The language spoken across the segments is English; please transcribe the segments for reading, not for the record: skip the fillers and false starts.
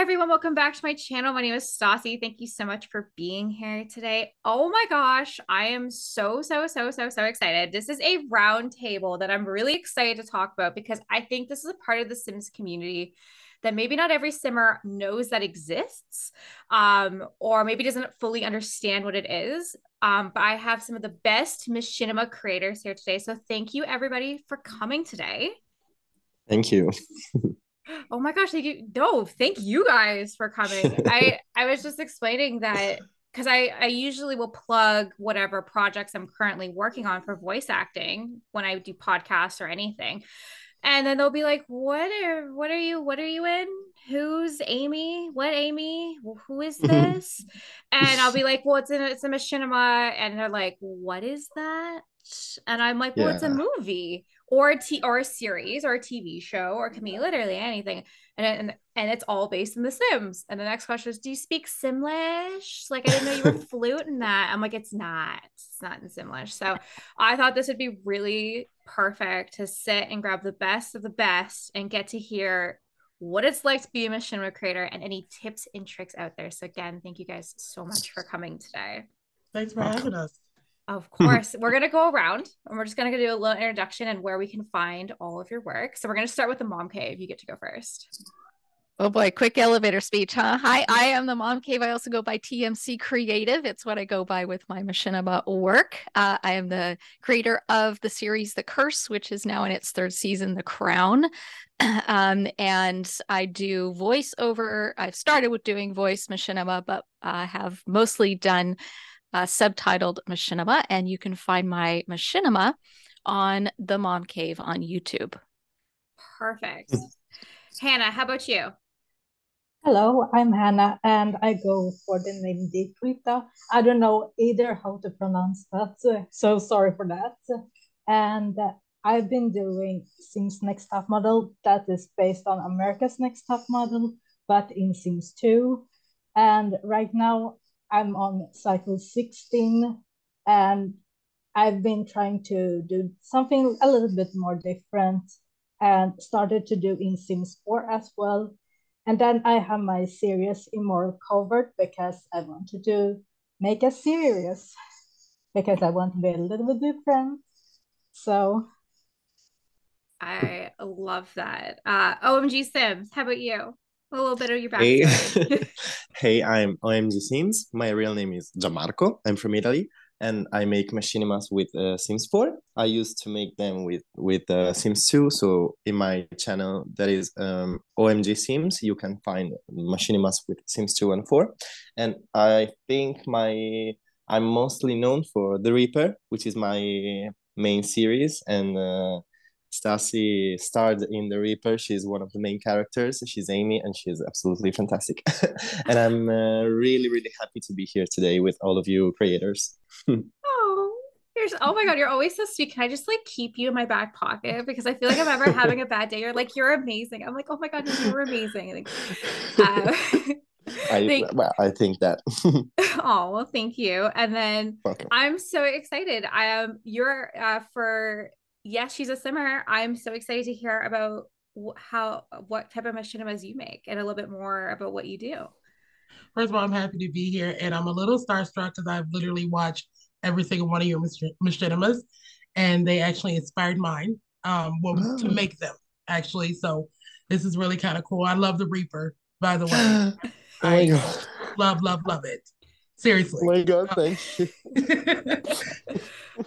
everyone, welcome back to my channel. My name is Stassi. Thank you so much for being here today. Oh my gosh, I am so excited. This is a round table that I'm really excited to talk about because I think this is a part of the Sims community that maybe not every Simmer knows that exists, or maybe doesn't fully understand what it is. But I have some of the best Machinima creators here today. So thank you everybody for coming today. Thank you. Oh my gosh, thank you. No, thank you guys for coming. I was just explaining that because I usually will plug whatever projects I'm currently working on for voice acting when I do podcasts or anything. And then they'll be like, what are you in? Who's Amy? What Amy? Who is this? And I'll be like, well, it's a machinima. And they're like, what is that? And I'm like, well, it's a Yeah. movie or a series or a TV show or it can be literally anything. And it's all based in The Sims. And the next question is, do you speak Simlish? Like I didn't know you were fluent in that. I'm like, it's not. It's not in Simlish. So I thought this would be really perfect to sit and grab the best of the best and get to hear what it's like to be a Machinima creator and any tips and tricks out there. So again, thank you guys so much for coming today. Thanks for having us. Of course, we're going to go around and we're just going to do a little introduction and where we can find all of your work. So we're going to start with the Mom Cave. You get to go first. Oh boy, quick elevator speech, huh? Hi, I am the Mom Cave. I also go by TMC Creative. It's what I go by with my Machinima work. I am the creator of the series The Curse, which is now in its third season, The Crown. And I do voiceover. I've started with doing voice Machinima, but I have mostly done subtitled Machinima. And you can find my Machinima on the Mom Cave on YouTube. Perfect. Hannah, how about you? Hello, I'm Hannah, and I go for the name Dilklita. I don't know either how to pronounce that, so sorry for that. And I've been doing Sims Next Top Model that is based on America's Next Top Model, but in Sims 2. And right now I'm on cycle 16, and I've been trying to do something a little bit more different and started to do in Sims 4 as well. And then I have my series Immoral covered because I wanted to make a series because I want to be a little bit different. So I love that. OMG Sims, how about you? A little bit of your Hey, backstory. hey, I'm Omg Sims. My real name is Gianmarco. I'm from Italy, and I make machinimas with Sims 4. I used to make them with Sims 2. So in my channel, that is OMG Sims. You can find machinimas with Sims 2 and 4. And I think I'm mostly known for The Reaper, which is my main series, and Stassi starred in The Reaper. She's one of the main characters. She's Amy, and she's absolutely fantastic. And I'm really happy to be here today with all of you creators. Oh, oh my God, you're always so sweet. Can I just like keep you in my back pocket? Because I feel like if I'm ever having a bad day, you're like, you're amazing. I'm like, oh my God, no, you're amazing. Like, uh, I think that. oh, well, thank you. And then Welcome. I'm so excited. I am you're for Yes, She's a Simmer. I'm so excited to hear about what type of machinimas you make and a little bit more about what you do. First of all, I'm happy to be here, and I'm a little starstruck because I've literally watched every single one of your machinimas, and they actually inspired mine to make them, actually. So this is really kind of cool. I love the Reaper, by the way. Oh my God. Love it. Seriously. Oh my God, thank you.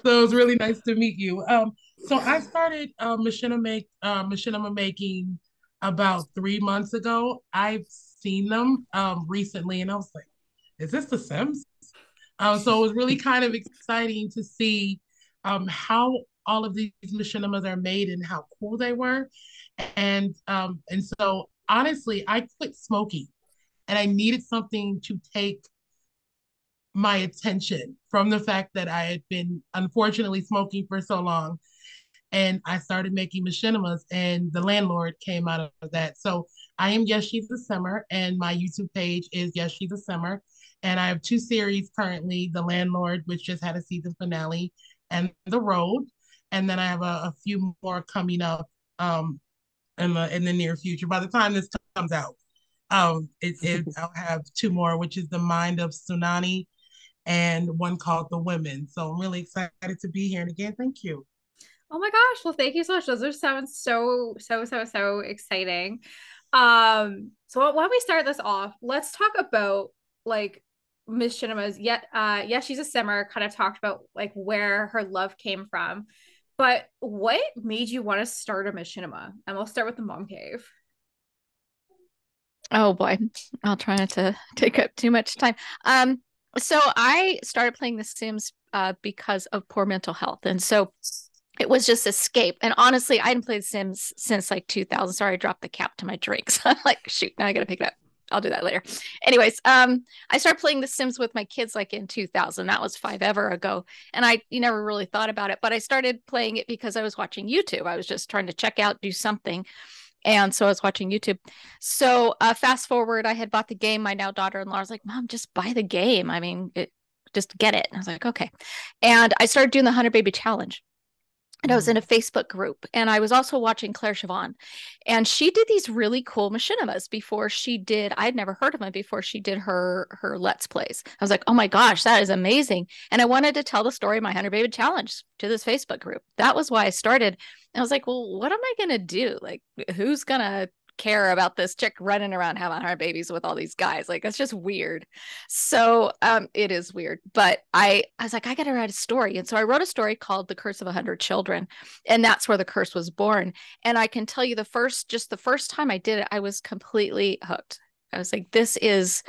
So it was really nice to meet you. So I started machinima making about 3 months ago. I've seen them recently, and I was like, "Is this The Sims?" So it was really kind of exciting to see how all of these machinimas are made and how cool they were. And so honestly, I quit smoking, and I needed something to take my attention from the fact that I had been unfortunately smoking for so long. And I started making machinimas, and the landlord came out of that. So I am YesSheASimmer, and my YouTube page is YesSheASimmer. And I have two series currently: The Landlord, which just had a season finale, and The Road. And then I have a few more coming up in the near future. By the time this comes out, I'll have two more, which is The Mind of Tsunami and one called The Women. So I'm really excited to be here. And again, thank you. Oh my gosh. Well, thank you so much. Those are sound so exciting. So why don't we start this off? Let's talk about like Machinimas. Yet, yeah, she's a simmer, kind of talked about like where her love came from. But what made you want to start a Machinima? And we'll start with the mom cave. Oh boy, I'll try not to take up too much time. So I started playing The Sims because of poor mental health, and so it was just escape. And honestly, I hadn't played Sims since like 2000. Sorry, I dropped the cap to my drinks. I'm like, shoot, now I gotta pick it up. I'll do that later. Anyways, I started playing The Sims with my kids like in 2000. That was 5 ever ago. And you never really thought about it, but I started playing it because I was watching YouTube. I was just trying to check out, do something. And so I was watching YouTube. So fast forward, I had bought the game. My now daughter-in-law was like, Mom, just buy the game. I mean, just get it. And I was like, okay. And I started doing the 100 Baby Challenge. And I was in a Facebook group, and I was also watching Claire Siobhan, and she did these really cool machinimas before she did. I'd never heard of them before she did her Let's Plays. I was like, oh my gosh, that is amazing. And I wanted to tell the story of my 100 Baby Challenge to this Facebook group. That was why I started. And I was like, well, what am I going to do? Like, who's going to care about this chick running around having 100 babies with all these guys? Like, that's just weird. So it is weird, but I was like, I gotta write a story. And so I wrote a story called The Curse of 100 Children, and that's where the curse was born. And I can tell you the first time I did it, I was completely hooked. I was like, this is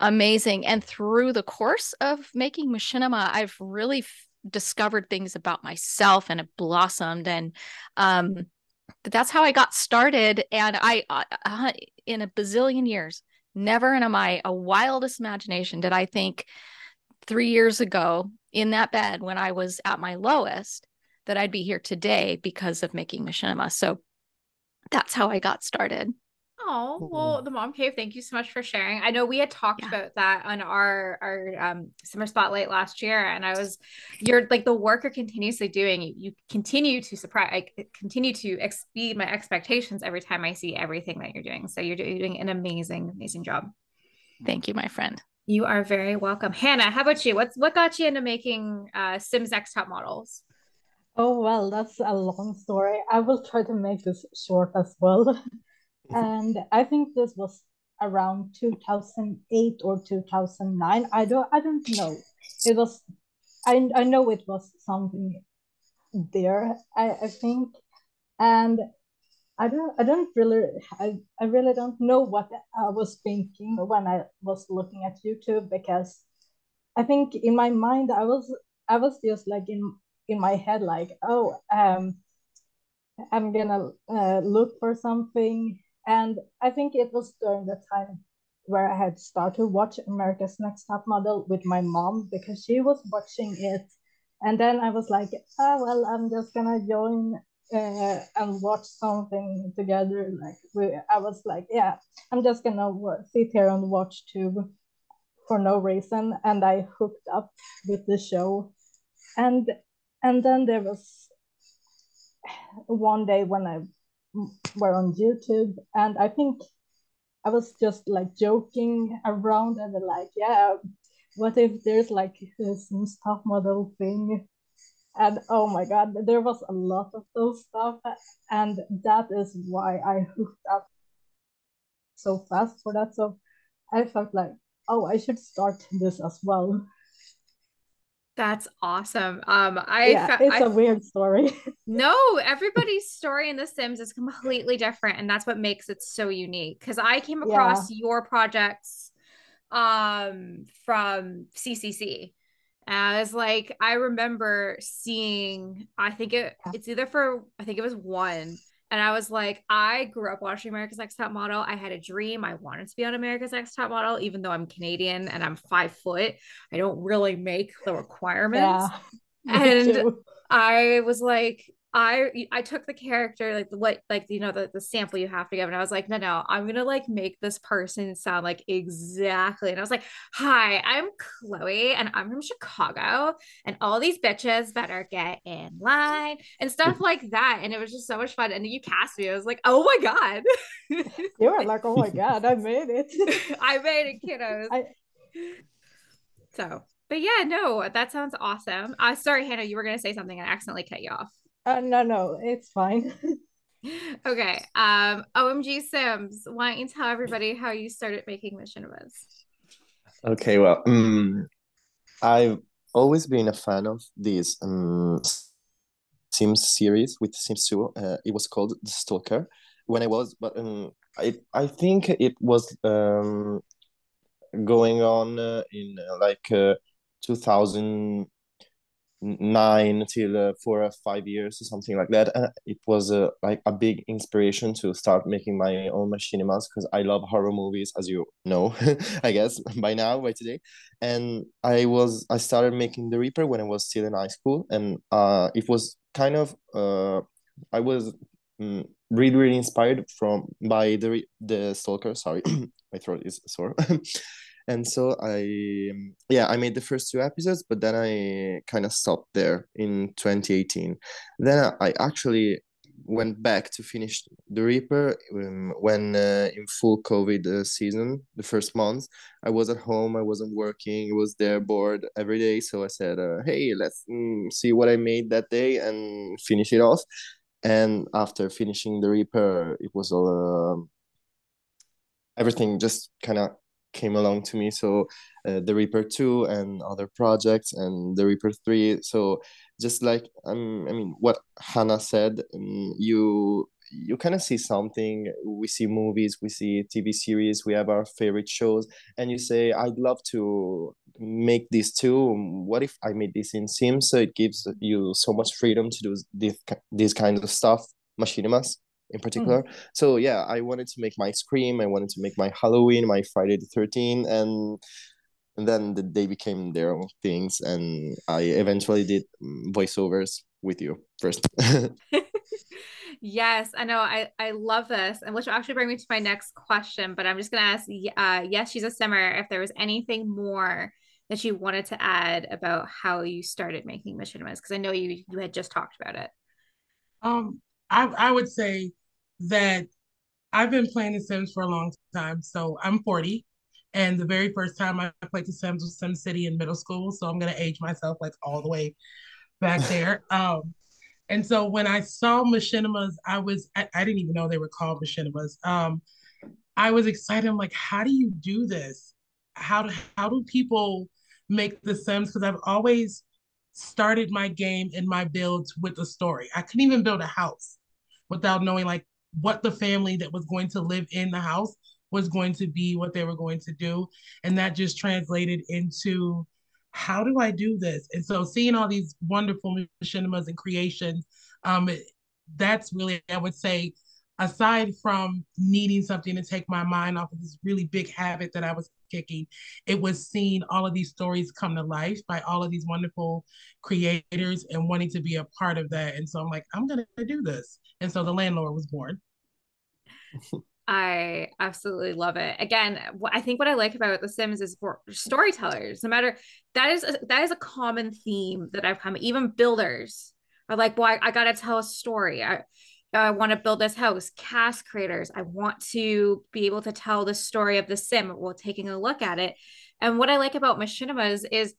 amazing. And through the course of making Machinima, I've really discovered things about myself, and it blossomed. And that's how I got started. And I in a bazillion years, never in my wildest imagination did I think 3 years ago in that bed when I was at my lowest that I'd be here today because of making Machinima. So that's how I got started. Oh, well, the mom cave, thank you so much for sharing. I know we had talked about that on our summer spotlight last year, and you're like the work you're continuously doing. You continue to continue to exceed my expectations every time I see everything that you're doing. So you're doing an amazing job. Thank you, my friend. You are very welcome. Hannah, how about you? What got you into making Sims X top models? Oh, well, that's a long story. I will try to make this short as well. And I think this was around 2008 or 2009. I don't know. It was I know it was something there, I think. And I really don't know what I was thinking when I was looking at YouTube, because I think in my mind I was just like in my head like, oh, I'm gonna look for something. And I think it was during the time where I had started to watch America's Next Top Model with my mom, because she was watching it. And then I was like, oh, well, I'm just gonna join and watch something together. I was like, yeah, I'm just gonna sit here and watch too for no reason. And I hooked up with the show. And then there was one day when I were on YouTube, and I think I was just like joking around and like, yeah, what if there's like some top model thing? And oh my god, there was a lot of those stuff, and that is why I hooked up so fast for that. So I felt like, oh, I should start this as well. That's awesome. It's a weird story. No, everybody's story in The Sims is completely different, and that's what makes it so unique. Because I came across your projects from CCC. As like I remember seeing, I think it was one. And I was like, I grew up watching America's Next Top Model. I had a dream. I wanted to be on America's Next Top Model, even though I'm Canadian and I'm 5 foot. I don't really make the requirements. Yeah, and I was like, I took the character like the sample you have to give, and I was like, no, I'm gonna like make this person sound like exactly. And I was like, hi, I'm Chloe, and I'm from Chicago, and all these bitches better get in line and stuff like that. And it was just so much fun. And you cast me, I was like, oh my god, You were like, oh my god, I made it. I made it, kiddos. So, but yeah, no, that sounds awesome. Sorry, Hannah, you were gonna say something and I accidentally cut you off. No, it's fine. Okay. OMG Sims, why don't you tell everybody how you started making Machinimas? Okay, well, I've always been a fan of these Sims series with Sims 2. It was called The Stalker when I was, but I think it was going on in 2009 till 4 or 5 years or something like that. It was like a big inspiration to start making my own machinimas because I love horror movies, as you know, I guess by now, by today. And I started making the Reaper when I was still in high school, and it was kind of I was really inspired by the Stalker. Sorry, my throat is sore. And so I made the first 2 episodes, but then I kind of stopped there in 2018. Then I actually went back to finish the Reaper when in full COVID season, the first month, I was at home, I wasn't working, I was there bored every day. So I said, hey, let's see what I made that day and finish it off. And after finishing the Reaper, it was all everything just kind of came along to me. So the Reaper 2 and other projects and the Reaper 3. So just like I mean what Hannah said, you kind of see something. We see movies, we see TV series, we have our favorite shows, and you say, I'd love to make this too. What if I made this in Sims? So it gives you so much freedom to do this kind of stuff, machinimas in particular. So yeah, I wanted to make my Scream, I wanted to make my Halloween, my Friday the 13th, and then they became their own things, and I eventually did voiceovers with you first. Yes, I know. I love this, and which will actually bring me to my next question. But I'm just gonna ask, yes, she's a simmer. If there was anything more that you wanted to add about how you started making Machinimas, because I know you had just talked about it. I would say that I've been playing The Sims for a long time. So I'm 40. And the very first time I played The Sims was SimCity in middle school. So I'm going to age myself like all the way back there. And so when I saw Machinimas, I didn't even know they were called Machinimas. I was excited. I'm like, how do you do this? How do people make The Sims? Because I've always started my game and my builds with a story. I couldn't even build a house without knowing like what the family that was going to live in the house was going to be, what they were going to do. And that just translated into how do I do this? And so seeing all these wonderful machinimas and creations, that's really, I would say, aside from needing something to take my mind off of this really big habit that I was kicking, it was seeing all of these stories come to life by all of these wonderful creators and wanting to be a part of that. And so I'm like, I'm going to do this. And so the landlord was born. I absolutely love it. Again, I think what I like about The Sims is for storytellers. No matter that is a common theme that I've come. Even builders are like, well, I got to tell a story. I want to build this house. Cast creators, I want to be able to tell the story of the sim while taking a look at it. And what I like about Machinimas is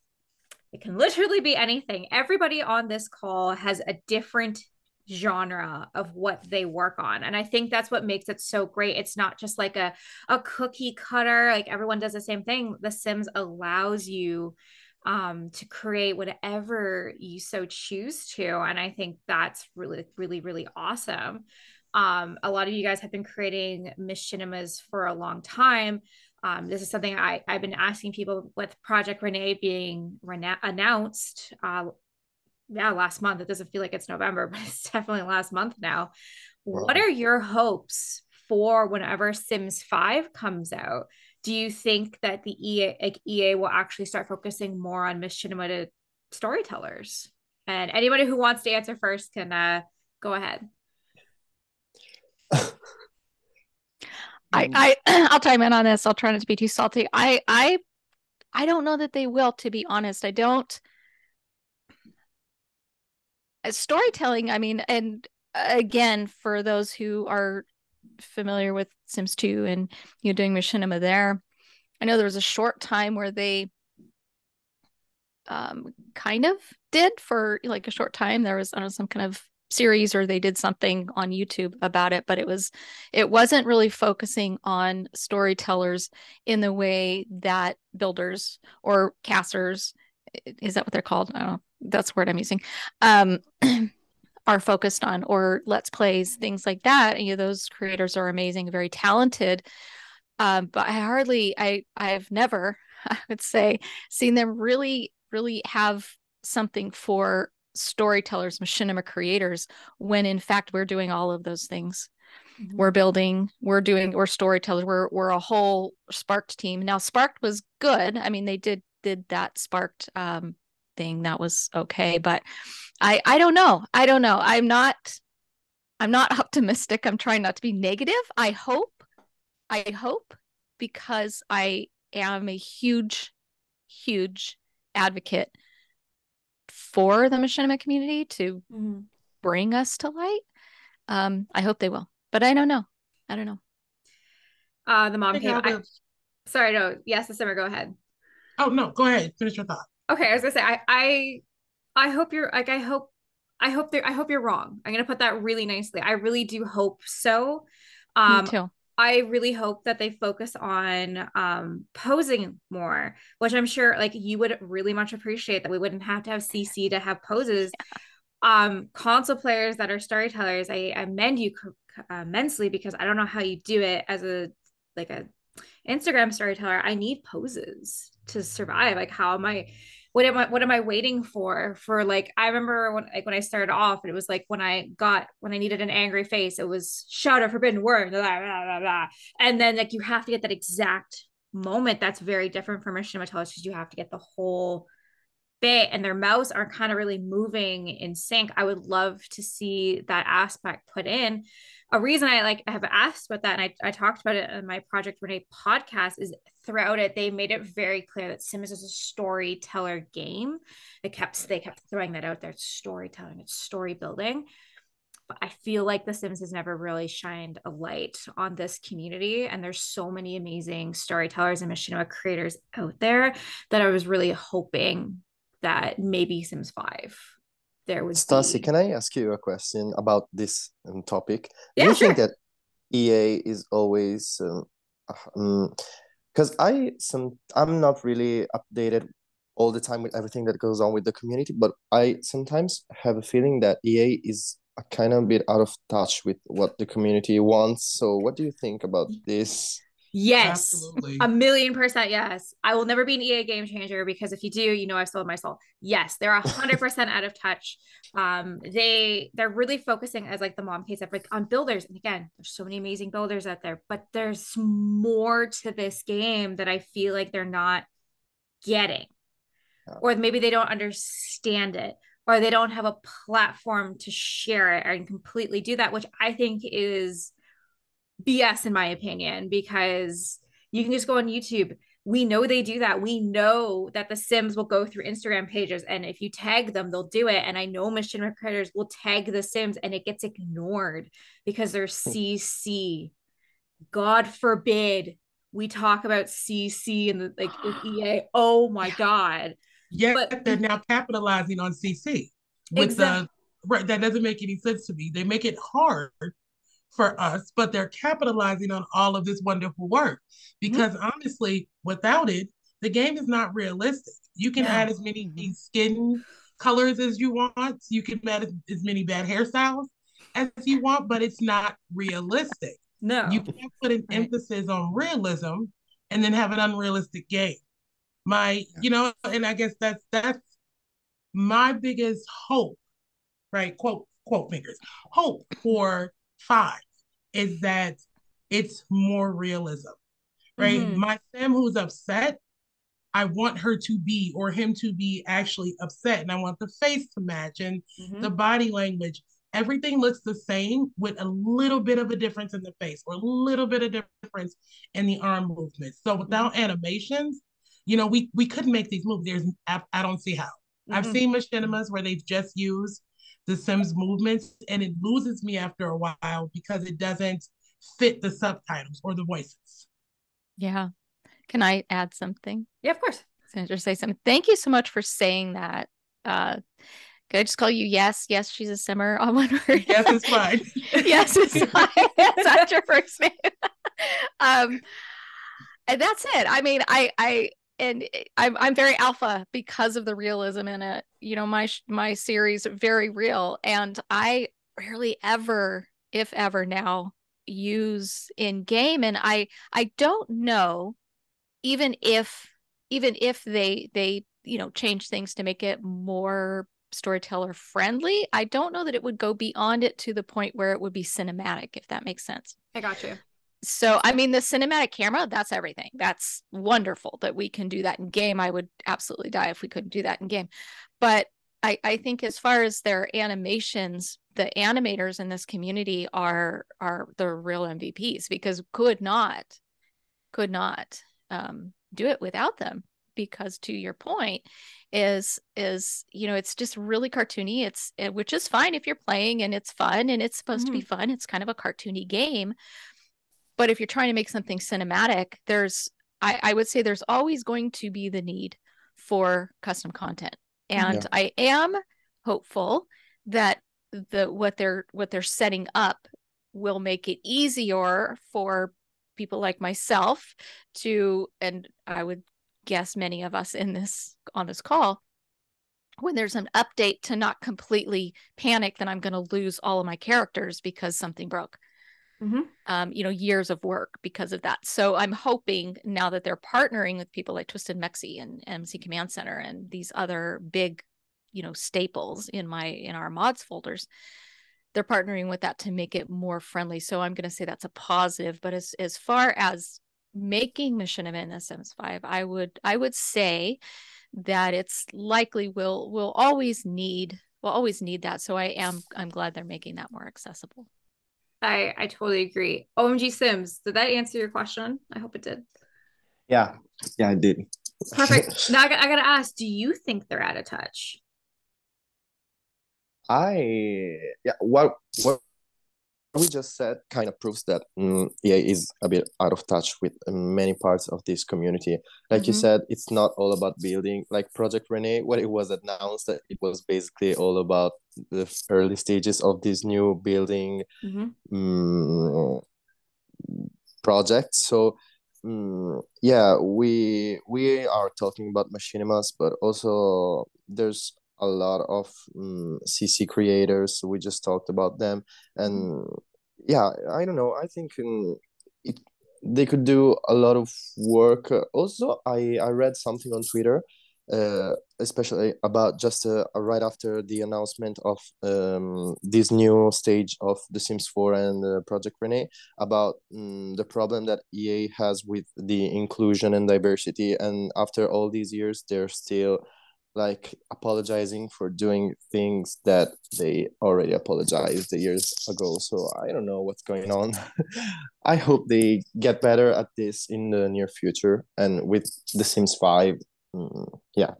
it can literally be anything. Everybody on this call has a different genre of what they work on, and I think that's what makes it so great. It's not just like a cookie cutter, like everyone does the same thing. The Sims allows you to create whatever you so choose to, and I think that's really awesome. A lot of you guys have been creating machinimas for a long time. This is something I've been asking people with Project Renee being announced last month. It doesn't feel like it's November, but it's definitely last month now. Wow. What are your hopes for whenever Sims 5 comes out? Do you think that the EA will actually start focusing more on machinima storytellers? And anybody who wants to answer first can Go ahead. I'll chime in on this. I'll try not to be too salty. I don't know that they will, to be honest. I don't. Storytelling, I mean, and again, for those who are familiar with Sims 2 and doing Machinima there, I know there was a short time where they kind of did for like a short time. There was, I don't know, some kind of series or they did something on YouTube about it, but it wasn't really focusing on storytellers in the way that builders or casters, is that what they're called? I don't know. That's the word I'm using. Are focused on, or let's plays, things like that. Those creators are amazing, very talented. But I've never, I would say, seen them really, really have something for storytellers, machinima creators, when in fact we're doing all of those things. Mm-hmm. We're building, we're storytellers, we're a whole Sparked team. Now Sparked was good. I mean, they did that Sparked thing that was okay, but I don't know. I'm not optimistic. I'm trying not to be negative. I hope because I am a huge advocate for the machinima community to bring us to light. I hope they will, but I don't know. The mom cave. Sorry, no. YesSheASimmer, go ahead. Oh no, go ahead. Finish your thought. Okay, I was gonna say I hope you're like I hope you're wrong. I'm gonna put that really nicely. I really do hope so. Me too. I really hope that they focus on posing more, which I'm sure like you would really much appreciate, that we wouldn't have to have CC to have poses. Yeah. Console players that are storytellers, I commend you immensely, because I don't know how you do it as a Instagram storyteller. I need poses to survive. Like, what am I waiting for like, I remember when I started off, and it was like when I needed an angry face, it was shout a forbidden word, blah, blah, blah, blah. And then like you have to get that exact moment. That's very different from machinima tellers, because you have to get the whole bit, and their mouths are kind of really moving in sync. I would love to see that aspect put in. A reason I have asked about that, and I talked about it in my Project Renee podcast, is throughout it, they made it very clear that Sims is a storyteller game. They kept throwing that out there. It's storytelling, it's story building. But I feel like The Sims has never really shined a light on this community. And there's so many amazing storytellers and machinima creators out there that I was really hoping that maybe Sims 5 there was. Stassi, can I ask you a question about this topic? Yeah, do you sure. think that EA is always because I'm not really updated all the time with everything that goes on with the community, but I sometimes have a feeling that EA is a kind of bit out of touch with what the community wants. So what do you think about this? Yes, absolutely. 1,000,000% yes. I will never be an EA game changer, because if you do, I've sold my soul. Yes, they're 100% out of touch. They're really focusing, as like the mom case, like on builders. And again, there's so many amazing builders out there, but there's more to this game that I feel like they're not getting, or maybe they don't understand it, or they don't have a platform to share it and completely do that, which I think is BS in my opinion, because you can just go on YouTube. We know they do that. We know that the Sims will go through Instagram pages, and if you tag them, they'll do it. And I know Machinima creators will tag the Sims, and it gets ignored because they're CC. God forbid we talk about CC and with EA. Oh my God. Yeah, but they're now capitalizing on CC with right. That doesn't make any sense to me. They make it hard for us, but they're capitalizing on all of this wonderful work, because honestly, without it, the game is not realistic. You can add as many skin colors as you want. You can add as many bad hairstyles as you want, but it's not realistic. No. You can't put an emphasis on realism and then have an unrealistic game. And I guess that's my biggest hope, right? Quote fingers. Hope for 5 is that it's more realism, right? Mm-hmm. My Sim who's upset, I want her to be, or him to be actually upset, and I want the face to match and the body language. everything looks the same with a little bit of a difference in the face or a little bit of difference in the arm movements. So without animations, you know, we couldn't make these moves. I don't see how. I've seen machinimas where they've just used the Sims movements, and it loses me after a while because it doesn't fit the subtitles or the voices. Yeah. Can I add something? Yeah, of course. Sandra, say something. Thank you so much for saying that. Could I just call you Yes? Yes, she's a simmer. All one word. Yes, it's fine. Yes, it's fine. It's not your first name. And that's it. I mean, I'm very alpha because of the realism in it. You know, my series very real, and I rarely ever, if ever now, use in game. And I don't know, even if they you know change things to make it more storyteller friendly, I don't know that it would go beyond it to the point where it would be cinematic, if that makes sense. I got you. So, I mean, the cinematic camera, that's everything. That's wonderful that we can do that in game. I would absolutely die if we couldn't do that in game. But I think as far as their animations, the animators in this community are the real MVPs, because could not do it without them. Because to your point is you know, it's just really cartoony. Which is fine if you're playing and it's fun and it's supposed to be fun. It's kind of a cartoony game. But if you're trying to make something cinematic, I would say there's always going to be the need for custom content. And I am hopeful that what they're setting up will make it easier for people like myself to, and I would guess many of us on this call, when there's an update, to not completely panic that I'm going to lose all of my characters because something broke. You know, years of work because of that. So I'm hoping now that they're partnering with people like Twisted Mexi and MC Command Center and these other big, you know, staples in our mods folders, they're partnering with that to make it more friendly. So I'm going to say that's a positive. But as far as making Machinima in the Sims 5, I would say that it's likely we'll always need that. So I'm glad they're making that more accessible. I totally agree. OMG Sims, did that answer your question? I hope it did. Yeah, I did. Perfect. Now I gotta ask, do you think they're out of touch? What we just said kind of proves that EA is a bit out of touch with many parts of this community. Like you said, it's not all about building. Like Project Renee, when it was announced, that it was basically all about the early stages of this new building project. So yeah, we are talking about Machinimas, but also there's a lot of CC creators. We just talked about them, and yeah, I don't know. I think they could do a lot of work. Also, I read something on Twitter, especially about just right after the announcement of this new stage of The Sims 4 and Project Renee, about the problem that EA has with the inclusion and diversity, and after all these years, they're still like apologizing for doing things that they already apologized years ago. So I don't know what's going on. I hope they get better at this in the near future, and with The Sims 5. Yeah,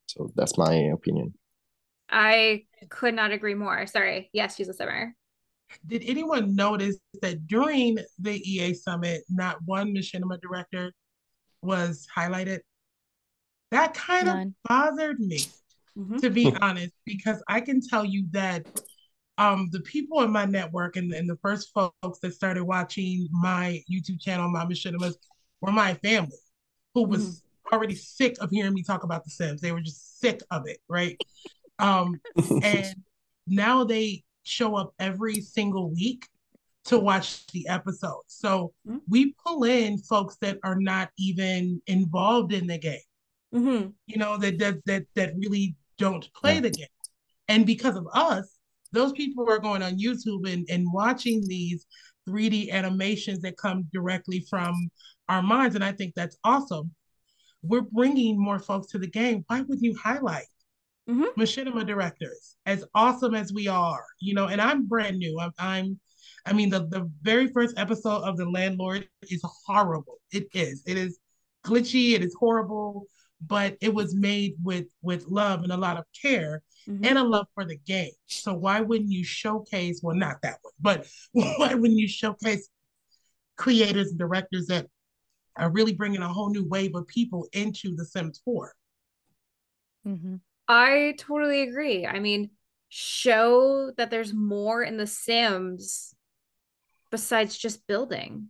so that's my opinion. I could not agree more. Sorry. Yes, YesSheASimmer. Did anyone notice that during the EA Summit, not one Machinima director was highlighted? That kind of bothered me, to be honest, because I can tell you that the people in my network and the first folks that started watching my YouTube channel, my Machinimas, were my family, who was already sick of hearing me talk about The Sims. They were just sick of it, right? And now they show up every single week to watch the episodes. So we pull in folks that are not even involved in the game. You know, that really don't play the game. And because of us, those people are going on YouTube and watching these 3D animations that come directly from our minds. And I think that's awesome. We're bringing more folks to the game. Why wouldn't you highlight machinima directors, as awesome as we are, you know, and I'm brand new. I mean, the very first episode of The Landlord is horrible. It is. It is glitchy. It is horrible, but it was made with love and a lot of care and a love for the game. So why wouldn't you showcase? Well, not that one, but why wouldn't you showcase creators and directors that are really bringing a whole new wave of people into The Sims 4? I totally agree. I mean, show that there's more in The Sims besides just building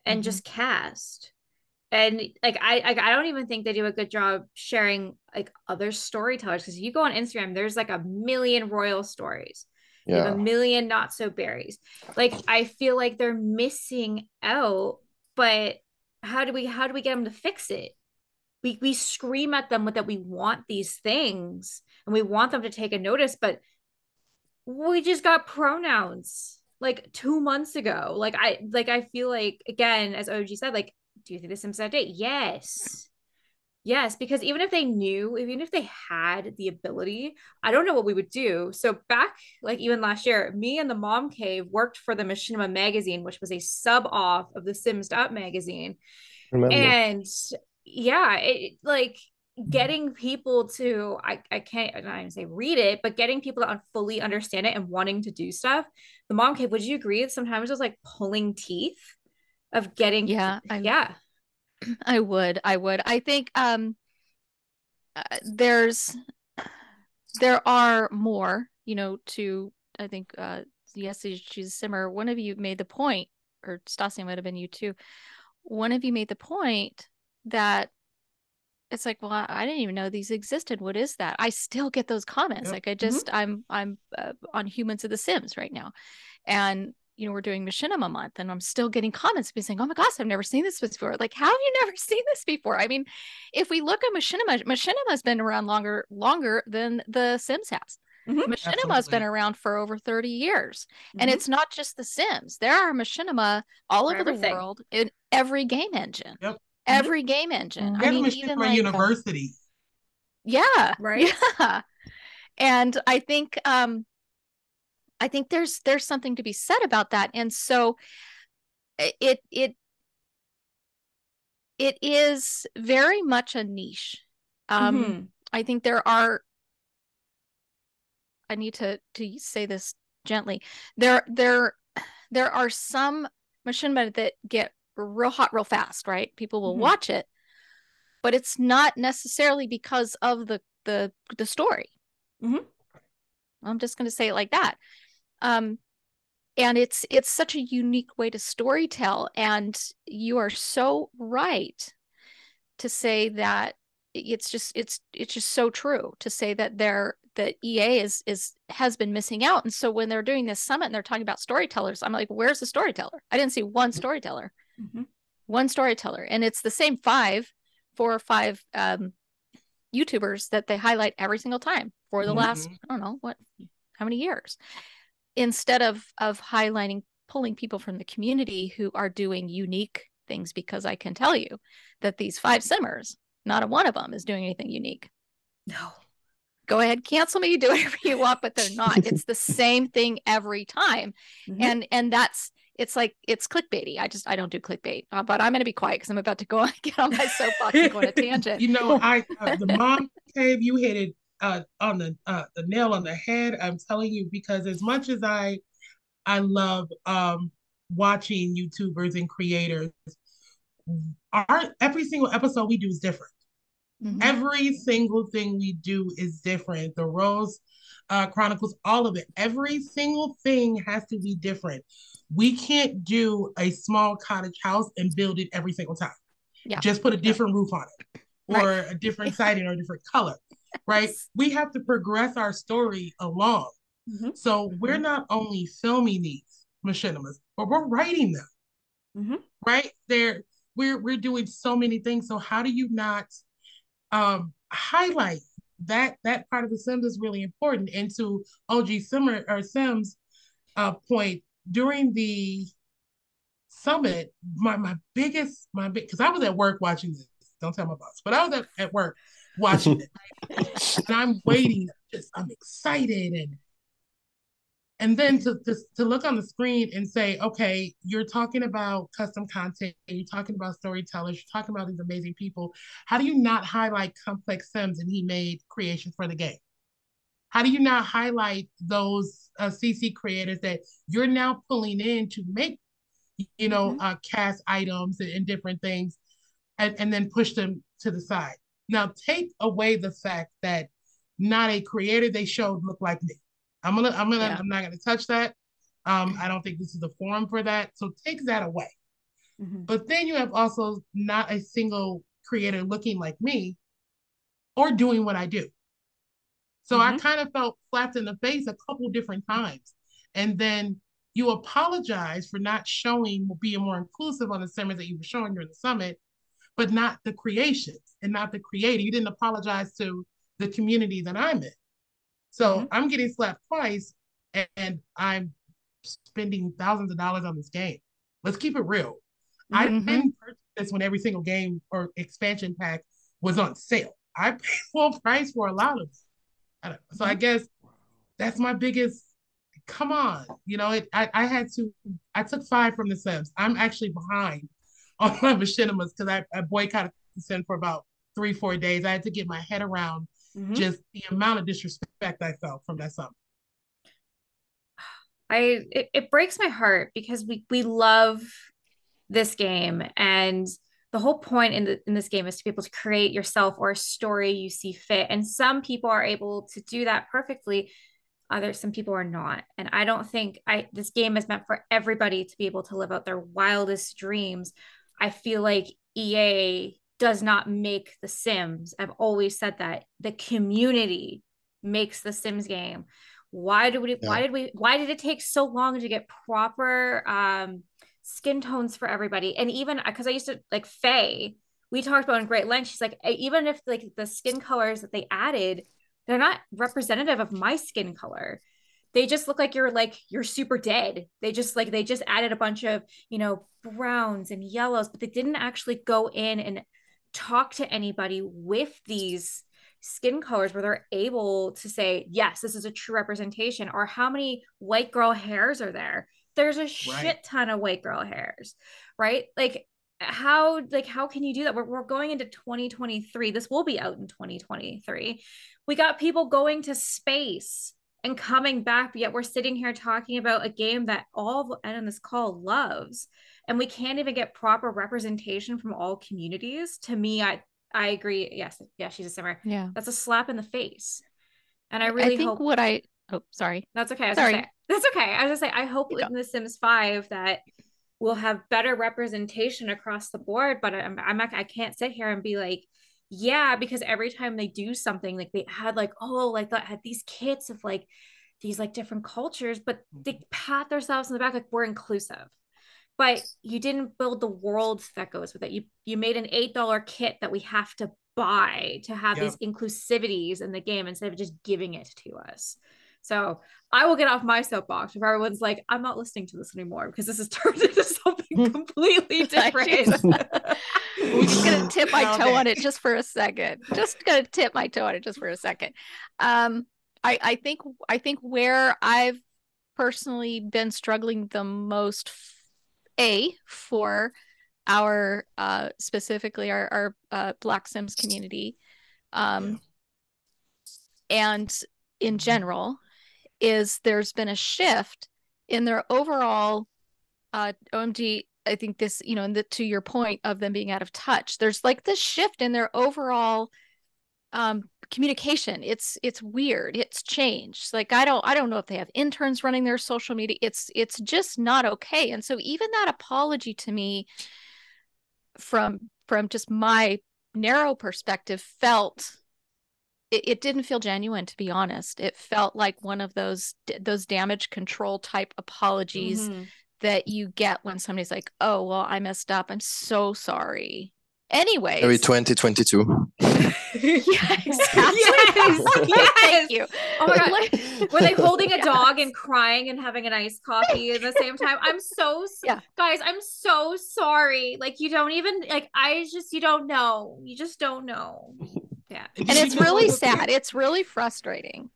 and just cast. And like I don't even think they do a good job sharing like other storytellers, because you go on Instagram, there's like a million royal stories. You have a million not so berries. Like I feel like they're missing out, but how do we get them to fix it? We scream at them that we want these things and we want them to take a notice, but we just got pronouns like 2 months ago. Like I feel like, again, as OG said, like, do you think the Sims had a date? Yes, because even if they had the ability, I don't know what we would do. So back, like even last year, me and the Mom Cave worked for the Machinima Magazine, which was a sub off of the Sims Up magazine. Remember. And yeah, it like getting people to I can't even say read it, but getting people to fully understand it and wanting to do stuff. The Mom Cave, would you agree? Sometimes it was like pulling teeth of getting I would. I think there are more, you know, to I think YesSheASimmer, one of you made the point, or Stassia might have been you too. One of you made the point that it's like, well, I didn't even know these existed. What is that? I still get those comments. Like I'm on Humans of the Sims right now, and you know, we're doing Machinima month, and I'm still getting comments saying, "Oh my gosh, I've never seen this before." Like, how have you never seen this before? I mean, if we look at Machinima's been around longer than the Sims has. Machinima's been around for over 30 years. And it's not just the Sims. There are Machinima all over the world in every game engine. Every game engine. I mean, even like University. Yeah. Right. Yeah. And I think there's something to be said about that. And so it is very much a niche. I think there are, I need to say this gently. There are some machinima that get real hot real fast, right? People will watch it, but it's not necessarily because of the story. I'm just going to say it like that. And it's such a unique way to storytell, and you are so right to say that it's just so true to say that that EA has been missing out. And so when they're doing this summit and they're talking about storytellers, I'm like, where's the storyteller? I didn't see one storyteller. One storyteller. And it's the same 4 or 5 YouTubers that they highlight every single time for the last, I don't know how many years, instead of highlighting, pulling people from the community who are doing unique things. Because I can tell you that these 5 simmers, not a one of them is doing anything unique. No. Go ahead, cancel me, do whatever you want, but they're not. It's the same thing every time. And it's like, it's clickbaity. I don't do clickbait, but I'm going to be quiet because I'm about to get on my soapbox and go on a tangent. You know, the Mom Cave, you hit it on the nail on the head. I'm telling you, because as much as I love watching YouTubers and creators, every single episode we do is different. Every single thing we do is different. The Rose Chronicles, all of it. Every single thing has to be different. We can't do a small cottage house and build it every single time. Just put a different roof on it, or a different siding, or a different color, right? We have to progress our story along. So we're not only filming these machinimas, but we're writing them, right? We're doing so many things. So how do you not highlight that part of the Sims is really important? And to OG Simmer or Sims point, during the summit, my biggest, because I was at work watching this, don't tell my boss, but I was at work watching it. And I'm waiting, I'm excited. And then to look on the screen and say, okay, you're talking about custom content, you're talking about storytellers, you're talking about these amazing people. How do you not highlight Complex Sims and he made creations for the game? How do you not highlight those CC creators that you're now pulling in to make, cast items and different things, and then push them to the side? Now, take away the fact that not a creator they showed looked like me. I'm not gonna touch that. I don't think this is the forum for that. So take that away. Mm-hmm. But then you have also not a single creator looking like me or doing what I do. So I kind of felt slapped in the face a couple different times. And then you apologize for not being more inclusive on the simmers that you were showing during the summit, but not the creations and not the creator. You didn't apologize to the community that I'm in. So I'm getting slapped twice, and I'm spending thousands of dollars on this game. Let's keep it real. I didn't purchase this when every single game or expansion pack was on sale. I paid full price for a lot of it. So I guess that's my biggest, come on. I took 5 from the Sims. I'm actually behind on my Machinimas because I boycotted the Sim for about 3-4 days. I had to get my head around just the amount of disrespect I felt from that summit. It breaks my heart because we love this game, and the whole point in this game is to be able to create yourself or a story you see fit. And some people are able to do that perfectly. Some people are not. And I don't think this game is meant for everybody to be able to live out their wildest dreams. I feel like EA does not make the Sims. I've always said that the community makes the Sims game. Why did it take so long to get proper skin tones for everybody? And even because I used to like Faye, we talked about in great length. She's like, even if like the skin colors that they added, they're not representative of my skin color. They just look like you're super dead. They just added a bunch of, browns and yellows, but they didn't actually go in and talk to anybody with these skin colors where they're able to say, yes, this is a true representation. Or how many white girl hairs are there? There's a shit ton of white girl hairs, right? Like how can you do that? We're going into 2023. This will be out in 2023. We got people going to space and coming back, but yet we're sitting here talking about a game that all on this call loves, and we can't even get proper representation from all communities. To me, I agree. Yes, she's a simmer. Yeah, that's a slap in the face. And I really think hope sorry. That's okay. That's okay. I was gonna say I hope in The Sims 5 that we'll have better representation across the board. But I can't sit here and be like, yeah, because every time they do something, like they had had these kits of like these like different cultures, but they pat themselves on the back like we're inclusive. But you didn't build the world that goes with it. You made an $8 kit that we have to buy to have these inclusivities in the game instead of just giving it to us. So I will get off my soapbox if everyone's like, I'm not listening to this anymore because this has turned into something completely different. We're just gonna tip my toe on it just for a second. I think where I've personally been struggling the most for our specifically our Black Sims community and in general is there's been a shift in their overall OMG. I think this, to your point of them being out of touch, there's like this shift in their overall communication. It's weird. It's changed. Like I don't know if they have interns running their social media. It's just not okay. And so even that apology to me from just my narrow perspective felt it didn't feel genuine, to be honest. It felt like one of those damage control type apologies that you get when somebody's like, oh, well, I messed up. I'm so sorry. Anyways. Very 2022. Yeah, exactly. Yes. Thank you. Oh my God. Were they holding a dog and crying and having an iced coffee at the same time? Guys, I'm so sorry. Like, you don't even, like, you don't know. You just don't know. Yeah. And it's really sad. It's really frustrating.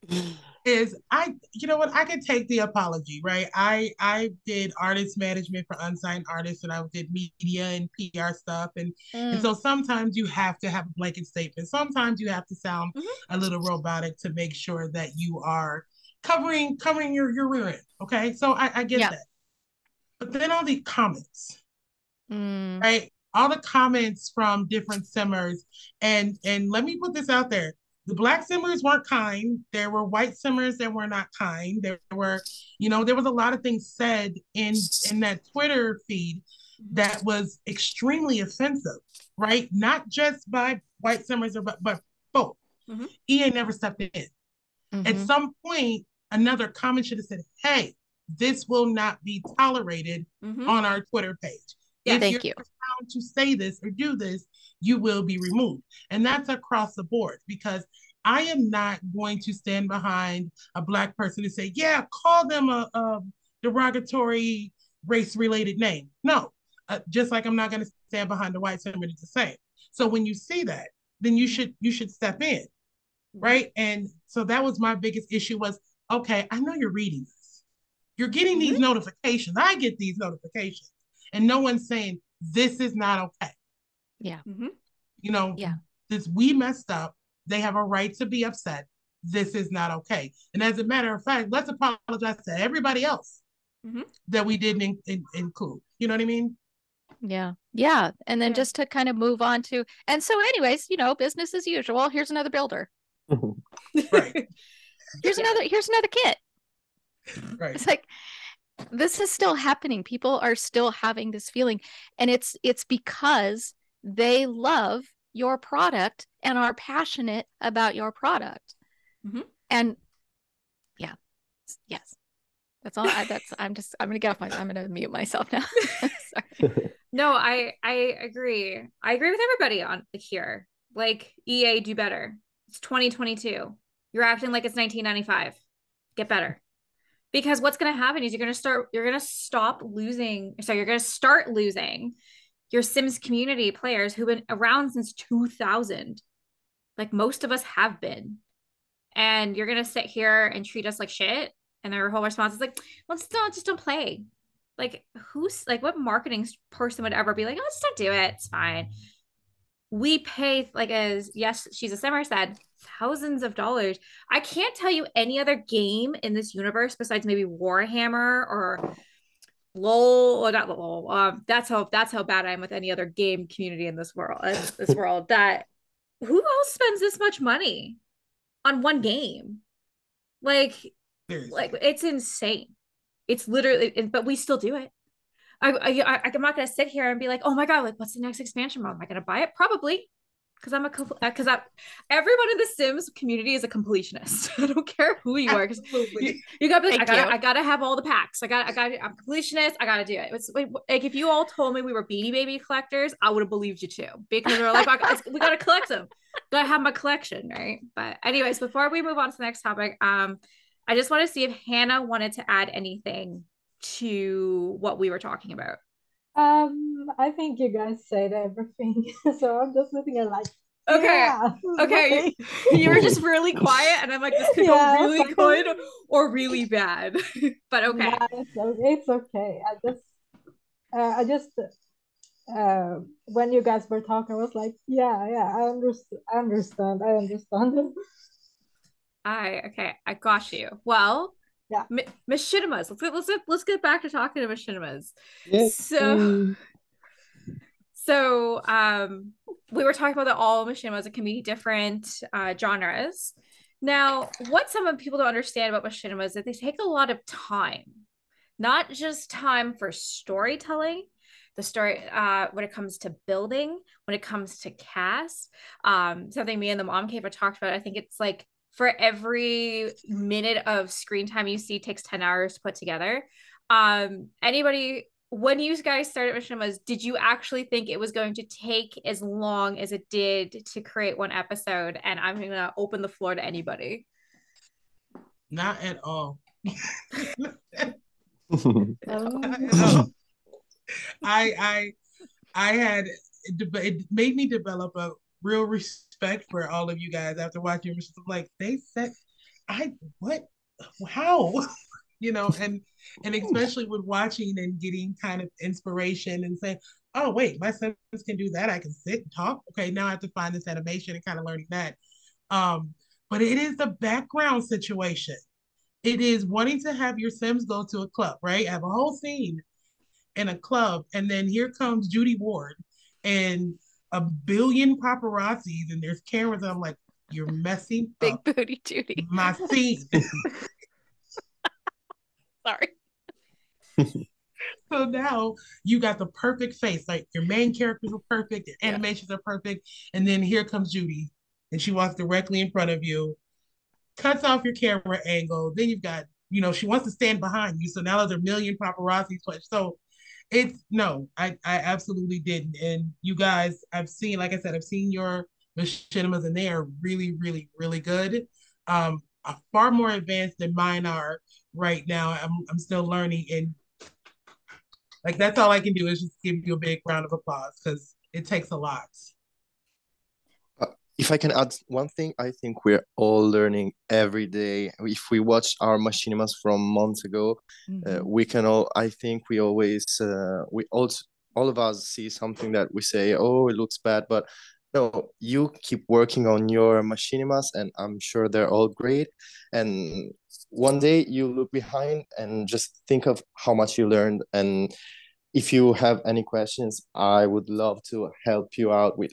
You know what, I could take the apology, right? I did artist management for unsigned artists, and I did media and PR stuff, and so sometimes you have to have a blanket statement. Sometimes you have to sound a little robotic to make sure that you are covering your rear end. Okay, so I get that. But then all the comments, right? All the comments from different simmers, and let me put this out there. The Black simmers weren't kind. There were white simmers that were not kind. There were, there was a lot of things said in that Twitter feed that was extremely offensive, right? Not just by white simmers, but both. EA never stepped in. At some point, another comment should have said, hey, this will not be tolerated on our Twitter page. Yeah, if you're found to say this or do this, you will be removed. And that's across the board, because I am not going to stand behind a Black person and say, yeah, call them a derogatory race-related name. No, just like I'm not going to stand behind the white simmer to say. So when you see that, then you should step in, right? And so that was my biggest issue was, okay, I know you're reading this. You're getting these notifications. I get these notifications. And no one's saying, this is not okay. Yeah. This, we messed up. They have a right to be upset. This is not okay. And as a matter of fact, let's apologize to everybody else that we didn't include. You know what I mean? Yeah. Yeah. And then just to kind of move on to, and so anyways, business as usual. Here's another builder. Right. Here's another kit. Right. It's like, this is still happening. People are still having this feeling, and it's because they love your product and are passionate about your product. And yes, that's all. I'm gonna get off I'm gonna mute myself now. Sorry. No, I agree. I agree with everybody on here. Like, EA, do better. It's 2022. You're acting like it's 1995. Get better. Because what's going to happen is you're going to start losing your Sims community players who've been around since 2000. Like most of us have been. And you're going to sit here and treat us like shit. And their whole response is like, well, just don't play. Like, what marketing person would ever be like, oh, just don't do it. It's fine. We pay, like, as YesSheASimmer said, thousands of dollars. I can't tell you any other game in this universe besides maybe Warhammer or LOL, or not LOL. That's how bad I am with any other game community in this world. That who else spends this much money on one game? Like it's insane. It's literally, but we still do it. I'm not going to sit here and be like, oh my God, like, what's the next expansion mode? Am I going to buy it? Probably. Because everyone in the Sims community is a completionist. I don't care who you are. You gotta be like, I gotta have all the packs. I'm a completionist. I gotta do it. It's like if you all told me we were Beanie Baby collectors, I would have believed you too. Because we're like, we gotta collect them. Gotta have my collection, right? But anyways, before we move on to the next topic, I just want to see if Hannah wanted to add anything to what we were talking about. I think you guys said everything, so I'm just sitting here like, okay. You were just really quiet, and I'm like, this could go really good or really bad. But okay. Yeah, it's okay. I just when you guys were talking, I was like, I understand. Okay, I got you. Well, yeah, Machinimas. Let's get back to talking to Machinimas. Yes. So we were talking about that all Machinimas can be different genres. Now, what some people don't understand about Machinimas is that they take a lot of time, not just time for storytelling, the story when it comes to building, when it comes to cast. Something me and the Mom Cave have talked about. I think it's like for every minute of screen time you see takes 10 hours to put together. Anybody, when you guys started Machinimas, did you actually think it was going to take as long as it did to create one episode? And I'm going to open the floor to anybody. Not at all. I had, it made me develop a real respect respect for all of you guys after watching your missions. I'm like, they said, what? How? You know, and especially with watching and getting kind of inspiration and saying, oh, wait, my Sims can do that. I can sit and talk. Okay, now I have to find this animation and kind of learning that. But it is the background situation. It is wanting to have your Sims go to a club, right? Have a whole scene in a club, and then here comes Judy Ward and a billion paparazzis, and there's cameras, and I'm like, you're messing Big up booty Judy. my scene. Sorry. So now you got the perfect face, like your main characters are perfect, your animations are perfect, and then here comes Judy, and she walks directly in front of you, cuts off your camera angle. Then you've got, you know, she wants to stand behind you, so now there's a million paparazzi. So it's no, I absolutely didn't. And you guys, I've seen, like I said, I've seen your machinimas, and they are really, really, really good. Far more advanced than mine are right now. I'm still learning, and like that's all I can do is just give you a big round of applause because it takes a lot. If I can add one thing, I think we're all learning every day. If we watched our machinimas from months ago, we can all, I think we always, we also, all of us see something that we say, oh, it looks bad, but no, you keep working on your machinimas and I'm sure they're all great. And one day you look behind and just think of how much you learned. And if you have any questions, I would love to help you out with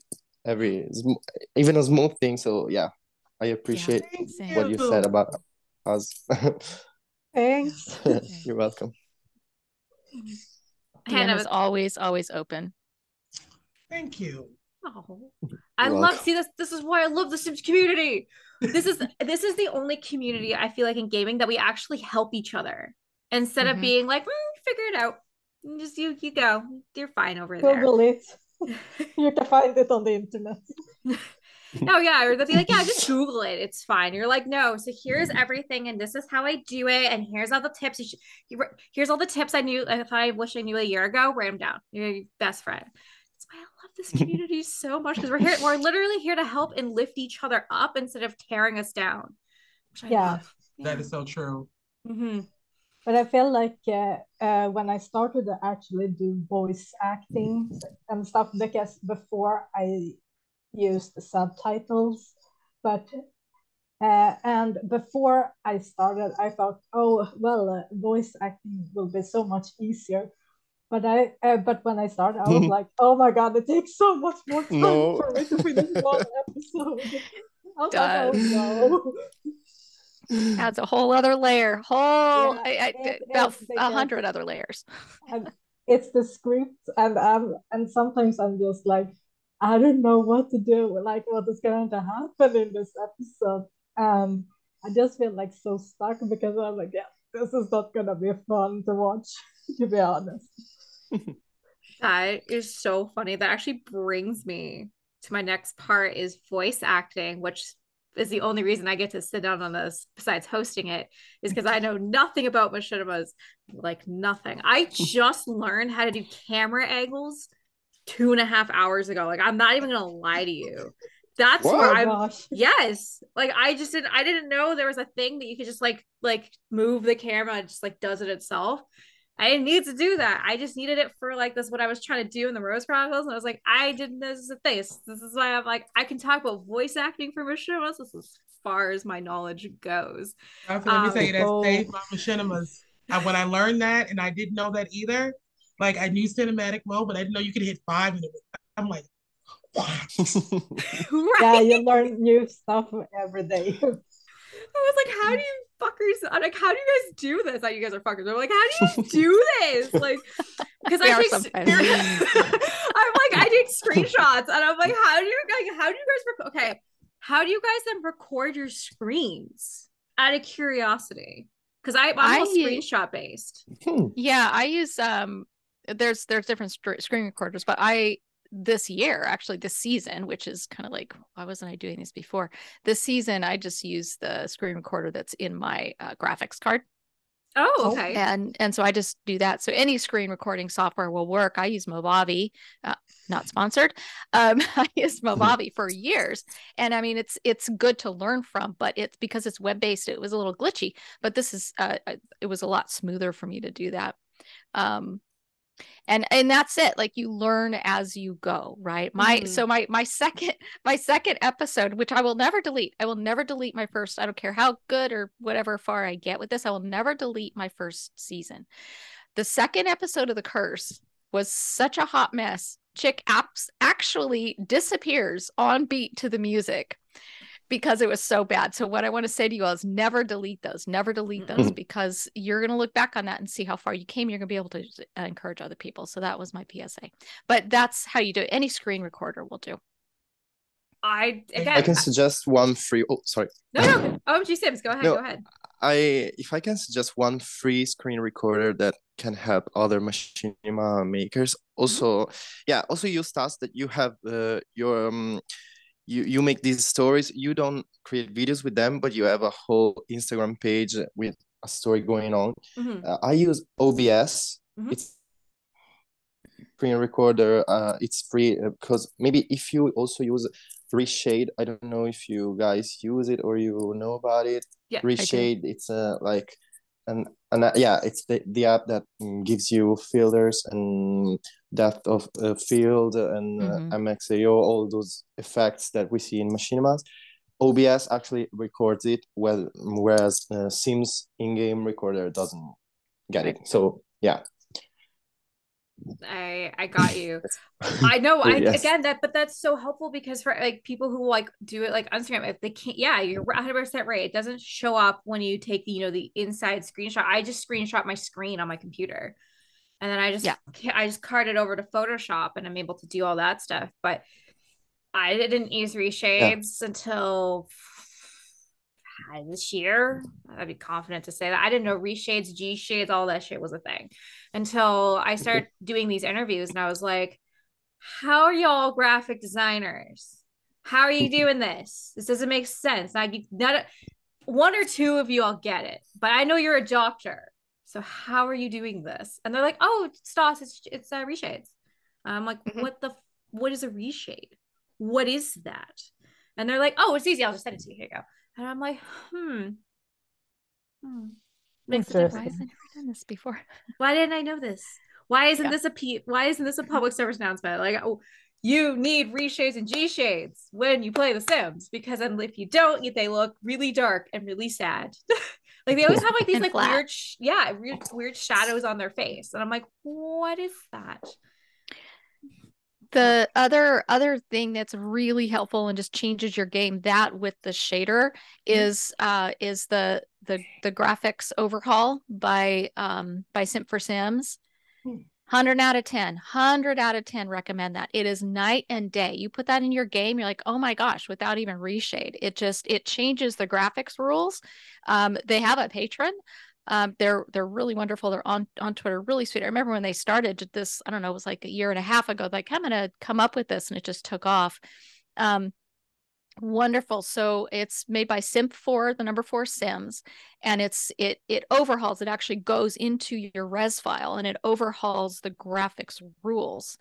even a small thing. So yeah, I appreciate what you said about us. Thanks. You're welcome. DM is always open. Thank you. Oh, I love, see, this is why I love the Sims community. This is the only community I feel like in gaming that we actually help each other instead of being like, figure it out. Just you go. You're fine over there. Google it. You can find it on the internet. No, yeah, or they'll be like, yeah, just Google it. It's fine. You're like, no. So here's everything, and this is how I do it, and here's all the tips. Here's all the tips I knew. If I wish I knew a year ago, write them down. You're your best friend. That's why I love this community so much because we're literally here to help and lift each other up instead of tearing us down. Which I love. That is so true. But I feel like when I started to actually do voice acting and stuff, because before I used the subtitles, but and before I started, I thought, oh well, voice acting will be so much easier. But but when I started, I was like, oh my god, it takes so much more time for me to finish one episode. I was like, oh no. Adds a whole other layer. About 100 other layers. It's the script, and sometimes I'm just like, I don't know what to do, like what is going to happen in this episode. I just feel like so stuck because I'm like, yeah, this is not gonna be fun to watch, to be honest. That is so funny. That actually brings me to my next part is voice acting, which is the only reason I get to sit down on this besides hosting it, is because I know nothing about machinimas, like nothing. I just learned how to do camera angles 2.5 hours ago. Like, I'm not even gonna lie to you. That's where yes, like I didn't know there was a thing that you could just like move the camera and just like does it itself. I didn't need to do that. I just needed it for like this, what I was trying to do in the Rose Chronicles. And I was like, I didn't know this is a thing. This is why I'm like, I can talk about voice acting for machinimas. This is as far as my knowledge goes. Let me tell you, that saved my machinimas. When I learned that, and I didn't know that either, like I knew cinematic mode, but I didn't know you could hit 5 and I'm like, what? Right? Yeah, you learn new stuff every day. I was like, how do you fuckers, I'm like, how do you guys do this? Like, you guys are fuckers. I'm like, how do you do this? Like, because I take screenshots and I'm like, how do you guys then record your screens out of curiosity? Because I'm all screenshot based. Yeah, I use there's different screen recorders, but this season, which is kind of like, why wasn't I doing this before? This season, I just use the screen recorder that's in my graphics card. Oh, okay. And so I just do that. So any screen recording software will work. I use Movavi, not sponsored. I used Movavi for years, and I mean it's good to learn from, but it's because it's web based. It was a little glitchy, but this is it was a lot smoother for me to do that. And that's it. Like you learn as you go, right? So my second episode, which I will never delete. I will never delete my first. I don't care how good or whatever far I get with this. I will never delete my first season. The second episode of The Curse was such a hot mess. Chick actually disappears on beat to the music because it was so bad. So what I want to say to you all is never delete those, because you're going to look back on that and see how far you came. You're going to be able to encourage other people. So that was my PSA, but that's how you do it. Any screen recorder will do. I can suggest one free, sorry. No. OMG Sims, go ahead. If I can suggest one free screen recorder that can help other machinima makers. Also, also use tasks that you have you make these stories. You don't create videos with them, but you have a whole Instagram page with a story going on. I use OBS. It's screen recorder. It's free because maybe if you also use Reshade, I don't know if you guys use it or you know about it. Reshade, it's like it's the app that gives you filters and depth of field and MXAO, all those effects that we see in Machinimas. OBS actually records it well, whereas Sims in-game recorder doesn't get it. So yeah. I got you. I know. Again, but that's so helpful because for like people who like do it like on Instagram, if they can't, you're 100% right. It doesn't show up when you take the inside screenshot. I just screenshot my screen on my computer, and then I just cart it over to Photoshop, and I'm able to do all that stuff. But I didn't use reshades until this year. I'd be confident to say that. I didn't know reshades, G shades, all that shit was a thing until I started doing these interviews, and I was like, how are y'all graphic designers? How are you doing this? This doesn't make sense. Not one or two of you all get it, but I know you're a doctor, so how are you doing this? And they're like, oh, Stas, it's reshades. I'm like, what is a reshade? What is that? And they're like, oh, it's easy. I'll just send it to you. Here you go. And I'm like, Makes a difference. Why hasn't ever done this before? Why didn't I know this? Why isn't this a public service announcement? Like, oh, you need reshades and G shades when you play The Sims, because if you don't, they look really dark and really sad. Like they always have like these like flat. weird shadows on their face, and I'm like, what is that? The other thing that's really helpful and just changes your game, that with the shader, is the graphics overhaul by Simp for Sims. 100 out of 10 recommend that. It is night and day. You put that in your game, you're like, oh my gosh, without even reshade. It changes the graphics rules. They have a patron. They're really wonderful. They're on Twitter, really sweet. I remember when they started this, I don't know, it was like a year and a half ago, like, I'm gonna come up with this, and it just took off. Wonderful. So it's made by Simp4, the number 4 Sims, and it overhauls. It actually goes into your res file and it overhauls the graphics rules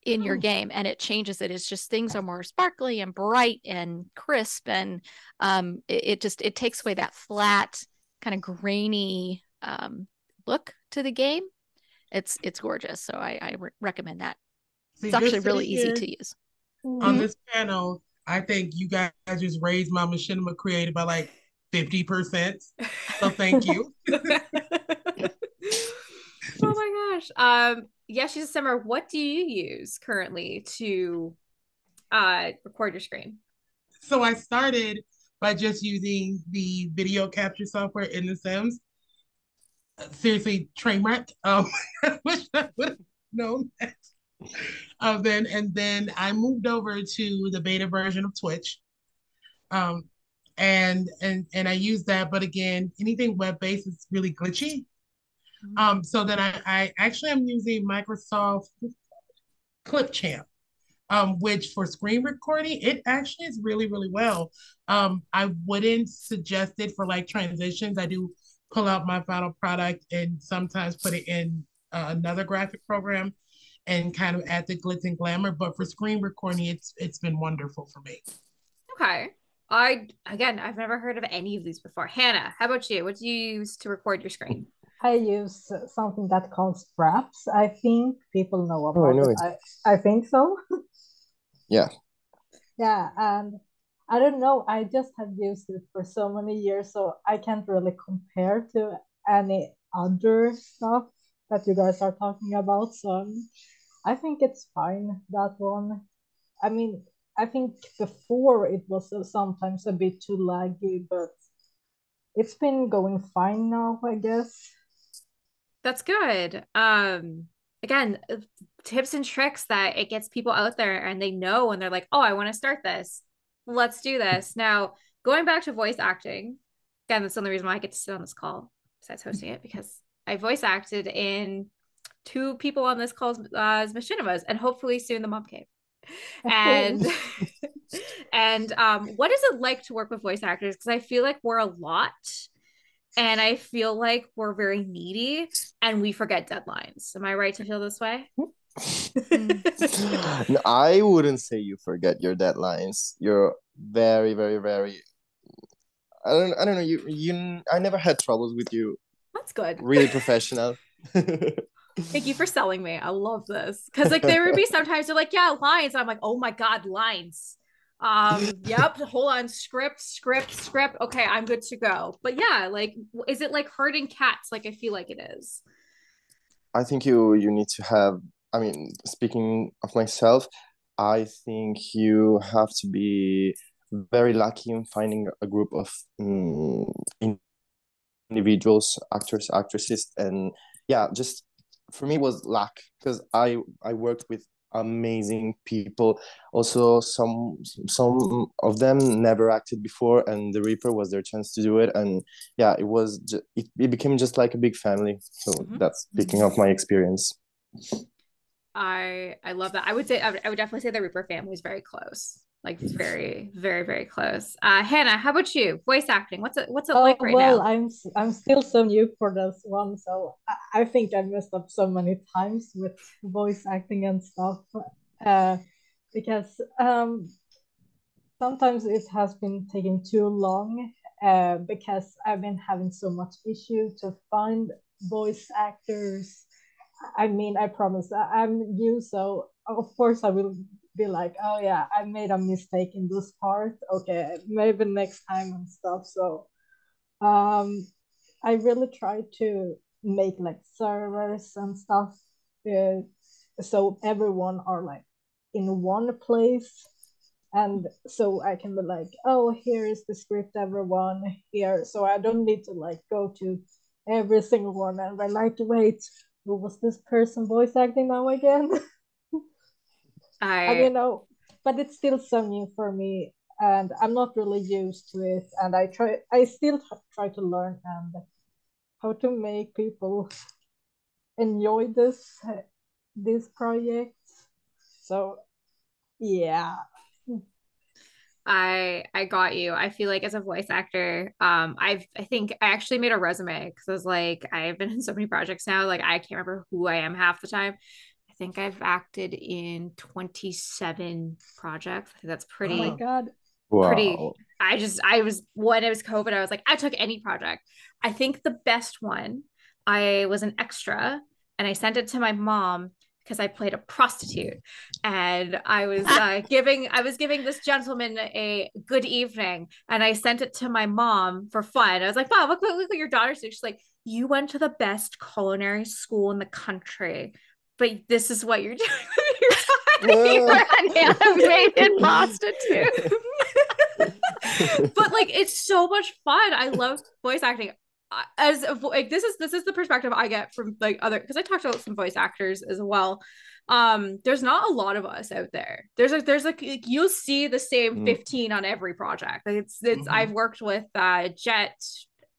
in your game, and it changes it. It's just things are more sparkly and bright and crisp, and it takes away that flat kind of grainy look to the game. It's gorgeous. So I recommend that. It's actually really easy to use. On this panel, I think you guys just raised my Machinima Creator by like 50%. So thank you. Oh my gosh. YesSheASimmer, what do you use currently to record your screen? So I started by just using the video capture software in The Sims. Seriously, train wreck. I wish I would have known that. Then I moved over to the beta version of Twitch. And I use that, but again, anything web-based is really glitchy. So then I actually am using Microsoft Clipchamp, which for screen recording, it actually is really, really well. I wouldn't suggest it for like transitions. I do pull out my final product and sometimes put it in another graphic program and kind of add the glitz and glamour. But for screen recording, it's been wonderful for me. Okay. I've never heard of any of these before. Hannah, how about you? What do you use to record your screen? I use something that calls Fraps. I think people know Oh, I about know it. I think so. Yeah. Yeah, and I don't know. I just have used it for so many years, so I can't really compare to any other stuff that you guys are talking about. So I think it's fine, that one. I mean, I think before it was sometimes a bit too laggy, but it's been going fine now, I guess. That's good. Again, tips and tricks that it gets people out there and they know and they're like, oh, I want to start this. Let's do this. Now, going back to voice acting, again, that's the only reason why I get to sit on this call besides hosting it, because I voice acted in two people on this call as Machinimas, and hopefully soon the Mom Cave. And and what is it like to work with voice actors? Because I feel like we're a lot, and I feel like we're very needy and we forget deadlines. Am I right to feel this way? No, I wouldn't say you forget your deadlines. You're very, very, very. I don't know. I never had troubles with you. That's good. Really professional. Thank you for selling me. I love this. Because like there would be sometimes they're like, yeah, lines. I'm like, oh my God, lines. Yep, hold on, script. Okay, I'm good to go. But yeah, like, is it like herding cats? Like I feel like it is. I think you need to have. I mean, speaking of myself, I think you have to be very lucky in finding a group of individuals, actors, actresses, and yeah, just for me was luck because I worked with amazing people. Also, some of them never acted before, and the Reaper was their chance to do it. And yeah, it became just like a big family. So that's speaking of my experience. I love that. I would definitely say the Reaper family is very close. Like very, very, very close. Hannah, how about you? Voice acting. What's it like right now? I'm still so new for this one, so I think I messed up so many times with voice acting and stuff. Because sometimes it has been taking too long because I've been having so much issue to find voice actors. I mean, I promise I'm new, so of course I will be like, oh yeah, I made a mistake in this part. Okay, maybe next time and stuff. So I really try to make like servers and stuff, uh, so everyone are like in one place, and so I can be like, oh, here is the script, everyone here, so I don't need to like go to every single one and be like, wait, who was this person voice acting now again? And but it's still so new for me, and I'm not really used to it, and I still try to learn and how to make people enjoy this project. So yeah. I got you. I feel like as a voice actor, I think I actually made a resume because I was like, I've been in so many projects now, like I can't remember who I am half the time. I think I've acted in 27 projects. I think that's pretty. Oh my God. Pretty. Wow. I was when it was COVID, I was like, I took any project. I think the best one, I was an extra and I sent it to my mom because I played a prostitute, and I was giving this gentleman a good evening, and I sent it to my mom for fun. I was like, Mom, look what your daughter's doing. She's like, you went to the best culinary school in the country, but this is what you're doing with your time. You're an animated prostitute. But like it's so much fun. I love voice acting. As like this is the perspective I get from like other, because I talked about some voice actors as well. There's not a lot of us out there. There's like you'll see the same 15 on every project. Like it's I've worked with Jet.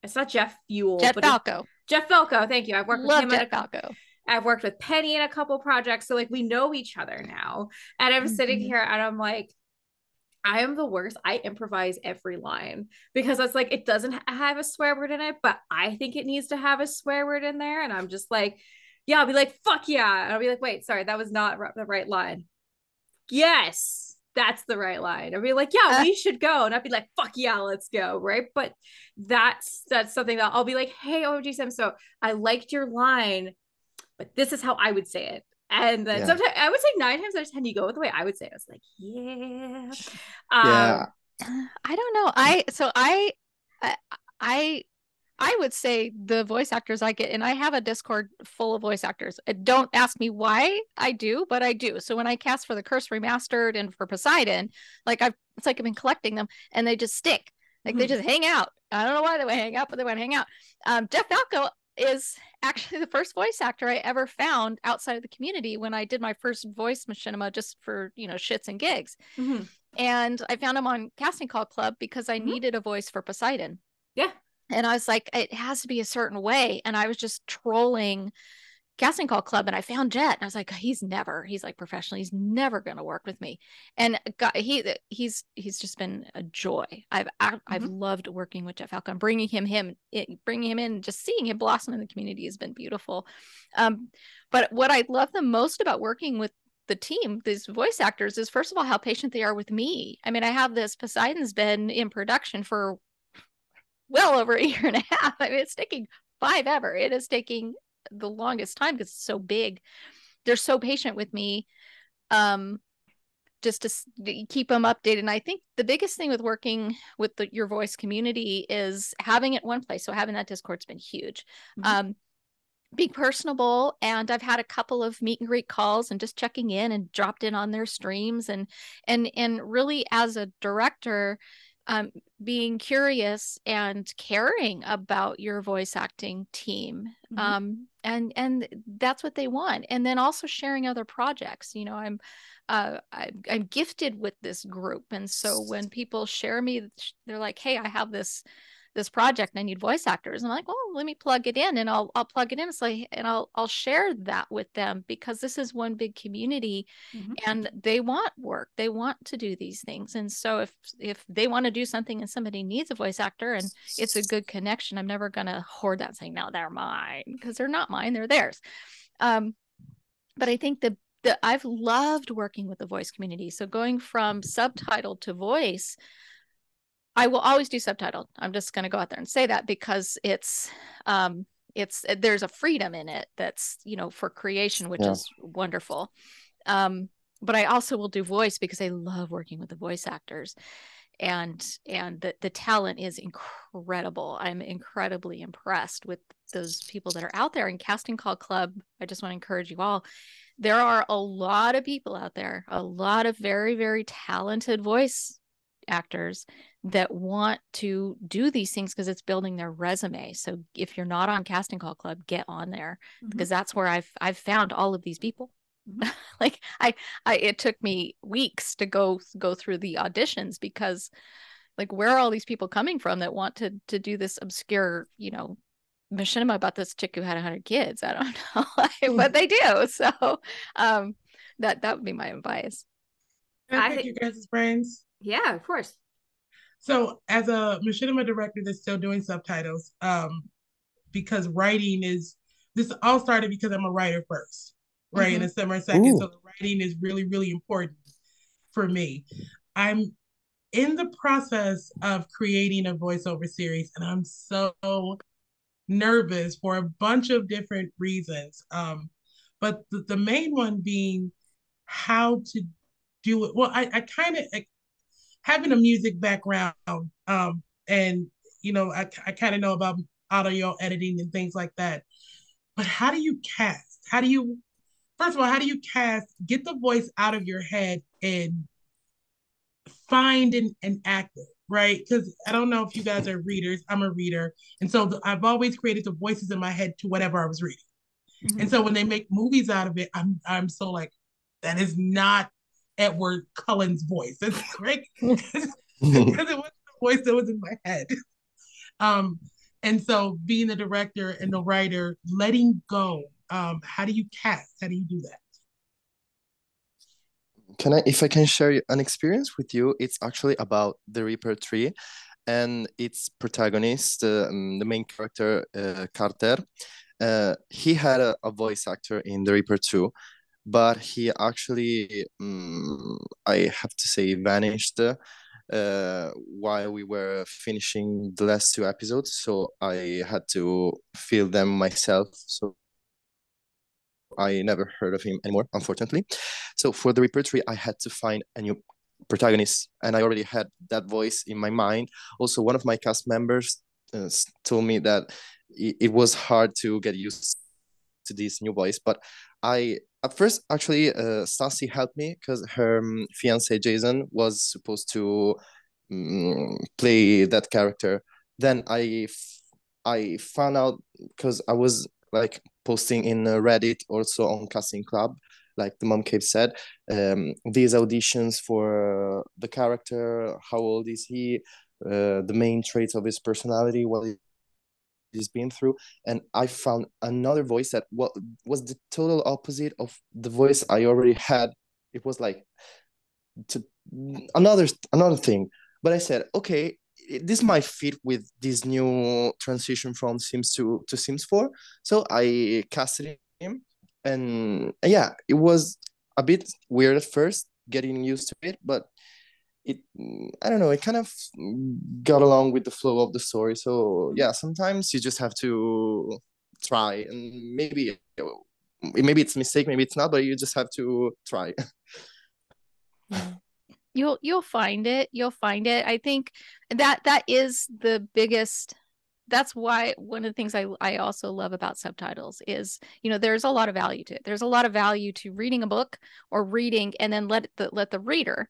It's not Jeff Fuel, Jet but Falco. Jeff Falco. Thank you. I've worked with him. Jet Falco. I've worked with Penny in a couple projects, so like we know each other now. And I'm sitting here and I'm like, I am the worst. I improvise every line because it's like it doesn't have a swear word in it, but I think it needs to have a swear word in there. And I'm just like, yeah, I'll be like, fuck yeah. And I'll be like, wait, sorry, that was not the right line. Yes, that's the right line. I'll be like, yeah, we should go. And I'd be like, fuck yeah, let's go. Right. But that's something that I'll be like, hey, OMG Sims, so I liked your line, but this is how I would say it. And then sometimes I would say 9 times out of 10 you go with the way I would say it. I was like, yeah. Yeah. I don't know. I would say the voice actors I get, and I have a Discord full of voice actors. Don't ask me why I do, but I do. So when I cast for the Curse Remastered and for Poseidon, like it's like I've been collecting them, and they just stick. Like they just hang out. I don't know why they would hang out, but they want to hang out. Jeff Falco is actually the first voice actor I ever found outside of the community when I did my first voice machinima just for, shits and gigs. And I found him on Casting Call Club because I needed a voice for Poseidon. Yeah. And I was like, it has to be a certain way. And I was just trolling Casting Call Club and I found Jet. And I was like, he's like professional. He's never going to work with me. And he's just been a joy. I've loved working with Jeff Falcon, bringing him in, just seeing him blossom in the community has been beautiful. But what I love the most about working with the team, these voice actors, is first of all, how patient they are with me. I mean, I have this Poseidon's been in production for well over a year and a half. I mean, it's taking 5 ever. It is taking the longest time because it's so big. They're so patient with me, just to keep them updated. And I think the biggest thing with working with your voice community is having it one place. So having that Discord's been huge. Being personable, and I've had a couple of meet and greet calls and just checking in and dropped in on their streams and really as a director, being curious and caring about your voice acting team. And that's what they want. And then also sharing other projects. I'm gifted with this group. And so when people share me, they're like, hey, I have this project and I need voice actors. I'm like, well, let me plug it in, and I'll plug it in. It's like, and I'll share that with them because this is one big community and they want work. They want to do these things. And so if they want to do something and somebody needs a voice actor and it's a good connection, I'm never going to hoard that saying, no, they're mine, because they're not mine, they're theirs. But I think I've loved working with the voice community. So going from subtitled to voice, I will always do subtitled. I'm just going to go out there and say that because there's a freedom in it that's, for creation, which is wonderful. But I also will do voice because I love working with the voice actors, and the talent is incredible. I'm incredibly impressed with those people that are out there. In Casting Call Club, I just want to encourage you all. There are a lot of people out there, a lot of very, very talented voice actors that want to do these things because it's building their resume. So if you're not on Casting Call Club, get on there, because that's where I've found all of these people. Like it took me weeks to go through the auditions, because like, where are all these people coming from that want to do this obscure, machinima about this chick who had 100 kids? I don't know, but they do. So that would be my advice. Can I pick you guys' brains? Yeah, of course. So as a machinima director that's still doing subtitles, because writing this all started because I'm a writer first, right? And a Simmer second. So the writing is really, really important for me. I'm in the process of creating a voiceover series, and I'm so nervous for a bunch of different reasons. But the main one being how to do it. Well, I kind of, having a music background, and I kind of know about audio editing and things like that. But how do you cast? First of all, how do you cast, get the voice out of your head and find an actor, right? Because I don't know if you guys are readers. I'm a reader. And so I've always created the voices in my head to whatever I was reading. And so when they make movies out of it, I'm so like, that is not Edward Cullen's voice. That's great. Because it was the voice that was in my head. And so being the director and the writer, letting go, how do you cast? How do you do that? if I can share an experience with you, it's actually about the Reaper tree and its protagonist, the main character, Carter. He had a voice actor in the Reaper 2, but he actually, I have to say, vanished while we were finishing the last two episodes. So I had to fill them myself. So I never heard of him anymore, unfortunately. So for the Reaper tree, I had to find a new protagonist, and I already had that voice in my mind. Also, one of my cast members told me that it was hard to get used to this new voice, but I at first actually Stassi helped me because her fiance Jason was supposed to play that character. Then I found out because I was like posting in Reddit, also on Casting Club, like the Mom Cave said, these auditions for the character, how old is he, the main traits of his personality, what he's been through, and I found another voice that was the total opposite of the voice I already had. It was like to another thing, but I said, okay, this might fit with this new transition from Sims 2 to Sims 4. So I casted him, and yeah, it was a bit weird at first getting used to it, but it, I don't know, it kind of got along with the flow of the story. So yeah, sometimes you just have to try, and maybe it's a mistake, maybe it's not, but you just have to try. Yeah. You'll find it. You'll find it. I think that is the biggest. That's why one of the things I also love about subtitles is, there's a lot of value to it. There's a lot of value to reading a book or reading and then let the reader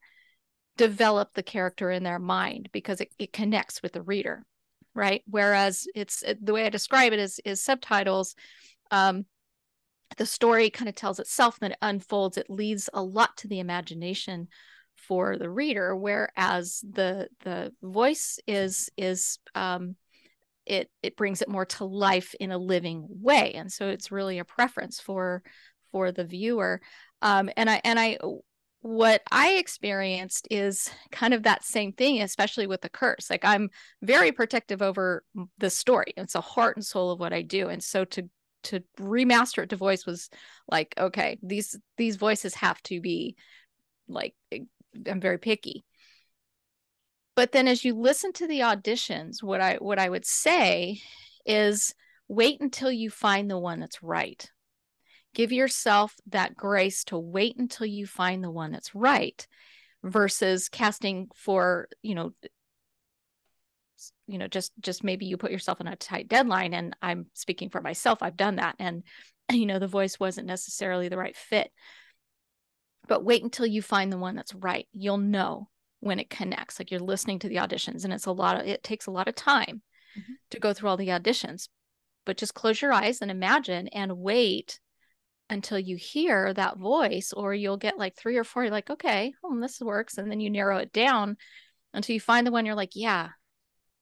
develop the character in their mind, because it connects with the reader, right? Whereas the way I describe it is subtitles, the story kind of tells itself, then it unfolds, it leaves a lot to the imagination for the reader, whereas the voice is it brings it more to life in a living way, and so it's really a preference for the viewer. And I what I experienced is kind of that same thing, especially with the curse. Like, I'm very protective over the story. It's a heart and soul of what I do, and so to remaster it to voice was like, okay, these voices have to be like, I'm very picky. But then as you listen to the auditions, what I would say is wait until you find the one that's right. Give yourself that grace to wait until you find the one that's right, versus casting for, just maybe you put yourself in a tight deadline. And I'm speaking for myself. I've done that. And, the voice wasn't necessarily the right fit. But wait until you find the one that's right. You'll know when it connects. Like, you're listening to the auditions, and it takes a lot of time to go through all the auditions. But just close your eyes and imagine and wait until you hear that voice, or you'll get like 3 or 4. You're like, okay, this works. And then you narrow it down until you find the one you're like, yeah,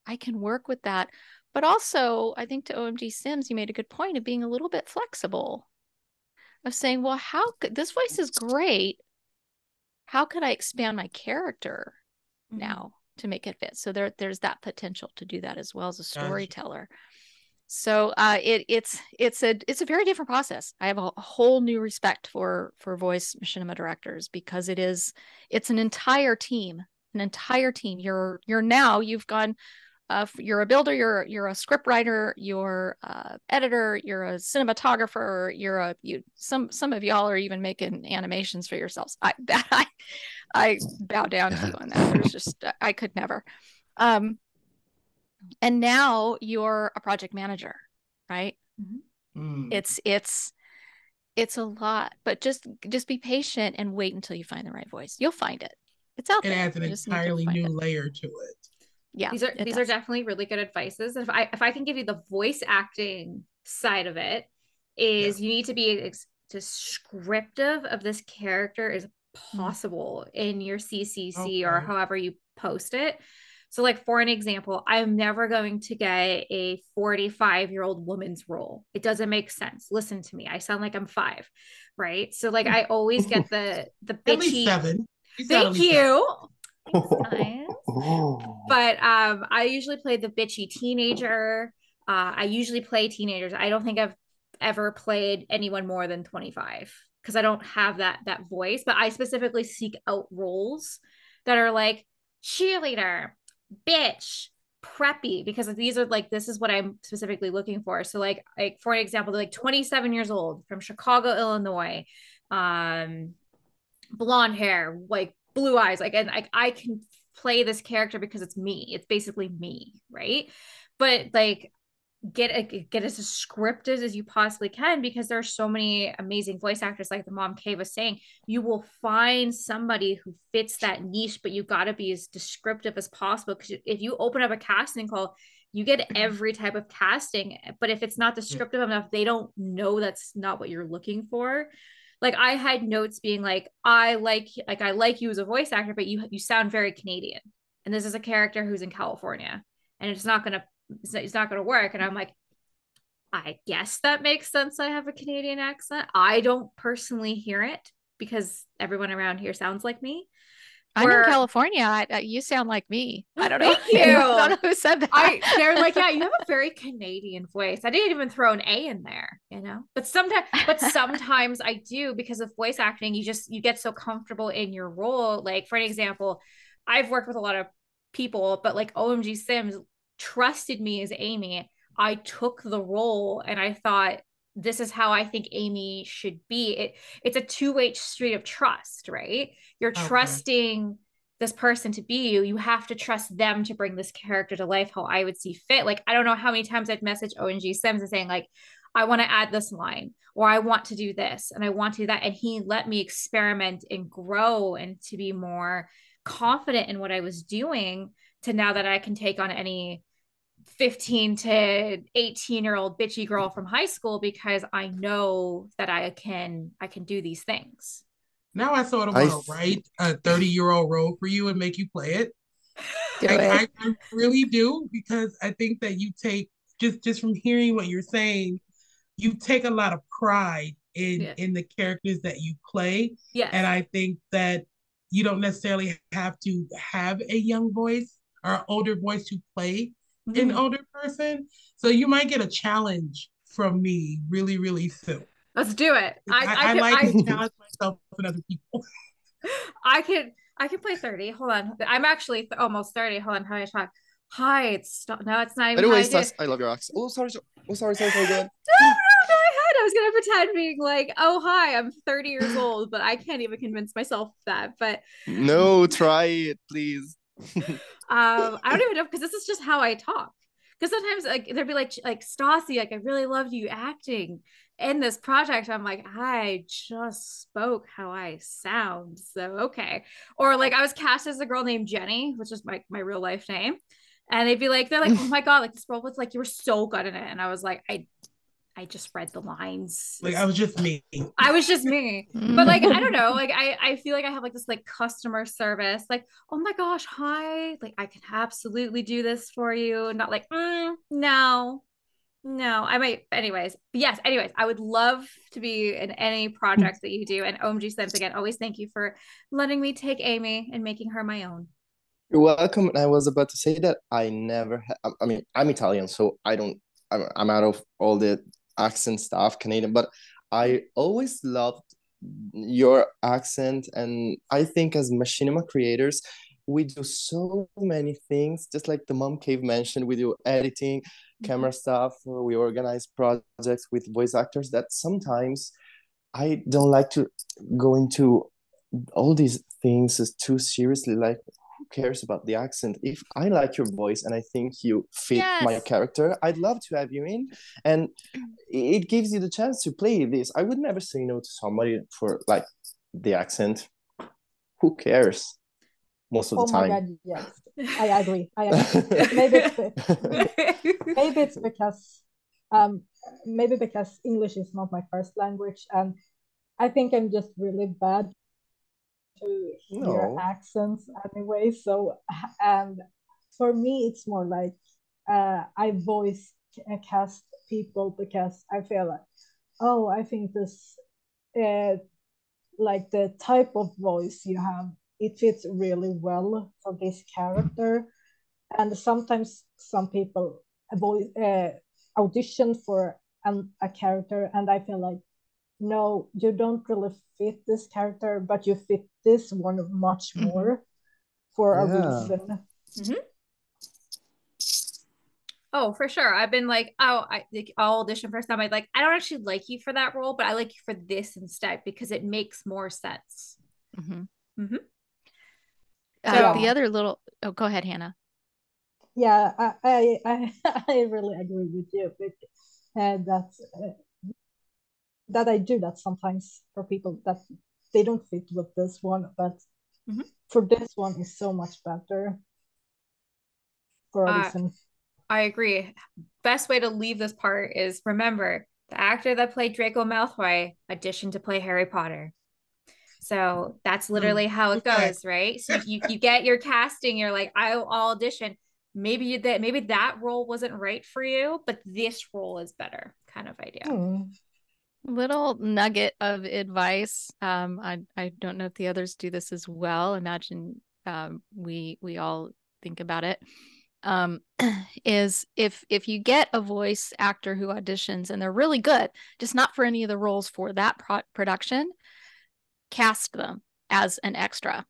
I can work with that. But also, I think to OMG Sims, you made a good point of being a little bit flexible, of saying, well, how could this voice is great? How could I expand my character now to make it fit? So there's that potential to do that as well as a storyteller. So it's a very different process. I have a whole new respect for voice machinima directors, because it's an entire team. You've gone. You're a builder, you're a script writer, you're a editor, you're a cinematographer, some of y'all are even making animations for yourselves. I bow down to you on that. There's just, I could never. And now you're a project manager, right? It's a lot, but just be patient and wait until you find the right voice. You'll find it. It's out there. It adds an entirely new layer to it. Yeah, these are definitely really good advices. And if I can give you the voice acting side of it, is you need to be as descriptive of this character as possible in your CCC or however you post it. So, like, for an example, I'm never going to get a 45-year-old woman's role. It doesn't make sense. Listen to me. I sound like I'm 5, right? So, like, I always get the At least bitchy. 7. Thank you. Thanks, guys. But I usually play the bitchy teenager. I usually play teenagers. I don't think I've ever played anyone more than 25 because I don't have that voice. But I specifically seek out roles that are like cheerleader, bitch, preppy, because these are like, this is what I'm specifically looking for. So like for an example, they're like 27 years old from Chicago, Illinois, blonde hair, like blue eyes, like, and I can play this character because it's me. It's basically me, right? But like get as scripted as you possibly can, because there are so many amazing voice actors. Like the mom Kay was saying, you will find somebody who fits that niche, but you got to be as descriptive as possible, because if you open up a casting call, you get every type of casting, but if it's not descriptive enough, they don't know that's not what you're looking for. Like I had notes being like, I like you as a voice actor, but you sound very Canadian, and this is a character who's in California, and it's not gonna work. And I'm like, I guess that makes sense. I have a Canadian accent. I don't personally hear it because everyone around here sounds like me. I'm in California. You sound like me. I don't know. Thank you. I don't know who said that. They're like, yeah, you have a very Canadian voice. I didn't even throw an A in there, you know. But sometimes I do, because of voice acting. You get so comfortable in your role. Like for an example, I've worked with a lot of people, but like Omg Sims trusted me as Amy. I took the role and I thought, this is how I think Amy should be. It's a two-way street of trust, right? You're trusting this person to be you. You have to trust them to bring this character to life how I would see fit. Like, I don't know how many times I've messaged Omg Sims and saying like, I want to add this line, or I want to do this and I want to do that. And he let me experiment and grow and to be more confident in what I was doing, to now that I can take on any 15 to 18-year-old bitchy girl from high school, because I know that I can do these things. Now I sort of want to write a 30-year-old role for you and make you play it. I really do, because I think that you take, just from hearing what you're saying, you take a lot of pride in the characters that you play. Yes. And I think that you don't necessarily have to have a young voice or older voice to play an older person. So you might get a challenge from me really, really soon. Let's do it. I like to challenge myself and other people. I can play 30. Hold on. I'm actually almost 30. Hold on. How do I talk? Hi, no, it's not even. Anyway, I love your accent. Oh, sorry. Go ahead. No, I was gonna pretend being like, oh hi, I'm 30 years old, but I can't even convince myself that. But no, try it, please. I don't even know, because this is just how I talk. Because sometimes like there'd be like Stassi, like I really loved you acting in this project. I'm like, I just spoke how I sound, so okay. Or like I was cast as a girl named Jenny, which is my real life name, and they're like, oh my god, like this role was like, you were so good in it, and I was like, I just read the lines. Like I was just me. But like, I don't know. Like I feel like I have like this like customer service, like, oh my gosh, hi. Like I can absolutely do this for you. Not like, no. I might, anyways. But yes, I would love to be in any projects that you do. And Omg Sims, again, always thank you for letting me take Amy and making her my own. You're welcome. I was about to say that I never I mean, I'm Italian, so I'm out of all the accent stuff, Canadian, but I always loved your accent. And I think as Machinima creators, we do so many things, just like the mom cave mentioned. We do editing, camera stuff, we organize projects with voice actors, that sometimes I don't like to go into all these things too seriously. Like, who cares about the accent? If I like your voice and I think you fit my character, I'd love to have you in, and it gives you the chance to play this. I would never say no to somebody for like the accent. Who cares? Most of the time. Oh my god, yes, I agree. Maybe it's because English is not my first language, and I think I'm just really bad to hear accents anyway. So, and for me, it's more like I voice cast people because I feel like, oh, I think this, like the type of voice you have, it fits really well for this character. And sometimes some people audition for a character, and I feel like, no, you don't really fit this character, but you fit this one much more for a reason. Oh, for sure. I've been like, oh, I'll audition for some. I don't actually like you for that role, but I like you for this instead because it makes more sense. The other little, go ahead, Hannah. Yeah, I really agree with you. That I do that sometimes for people that they don't fit with this one, but for this one is so much better for a reason. I agree. Best way to leave this part is remember the actor that played Draco Malfoy auditioned to play Harry Potter. So that's literally how it goes, right? So you get your casting, you're like, I'll audition. Maybe that role wasn't right for you, but this role is better, kind of idea. Little nugget of advice. I don't know if the others do this as well. Imagine we all think about it. Is if you get a voice actor who auditions and they're really good, just not for any of the roles for that production, cast them as an extra.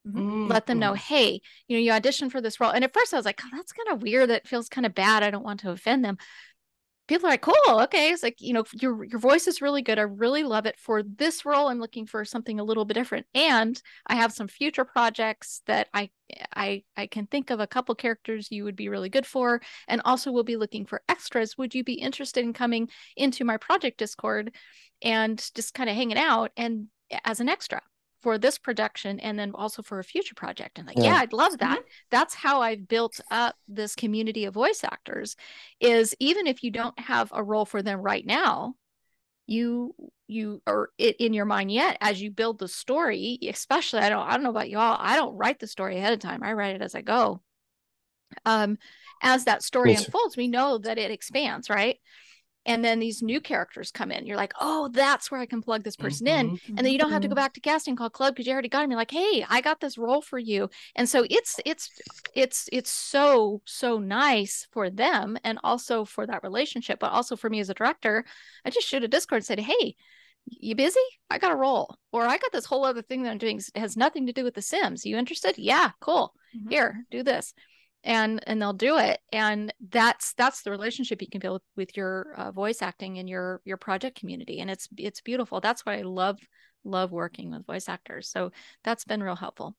Let them know, hey, you auditioned for this role. And at first I was like, oh, that's kind of weird. That feels kind of bad. I don't want to offend them. People are like, cool, okay. It's like, your voice is really good. I really love it. For this role, I'm looking for something a little bit different. And I have some future projects that I can think of a couple characters you would be really good for. And also we'll be looking for extras. Would you be interested in coming into my project Discord and just kind of hanging out and as an extra for this production and then also for a future project? And yeah, I'd love that. That's how I've built up this community of voice actors, is even if you don't have a role for them right now, you are in your mind yet as you build the story. Especially, I don't know about y'all, I don't write the story ahead of time. I write it as I go. As that story unfolds, we know that it expands, right? And then these new characters come in. You're like, oh, that's where I can plug this person in. And then you don't have to go back to casting call club because you already got him. You're like, hey, I got this role for you. And so it's so nice for them and also for that relationship, but also for me as a director. I just shoot a Discord and said, hey, you busy? I got a role. Or I got this whole other thing that I'm doing. It has nothing to do with The Sims. You interested? Yeah, cool. Here, do this. And they'll do it. And that's the relationship you can build with your voice acting and your project community. And it's beautiful. That's why I love working with voice actors. So that's been real helpful.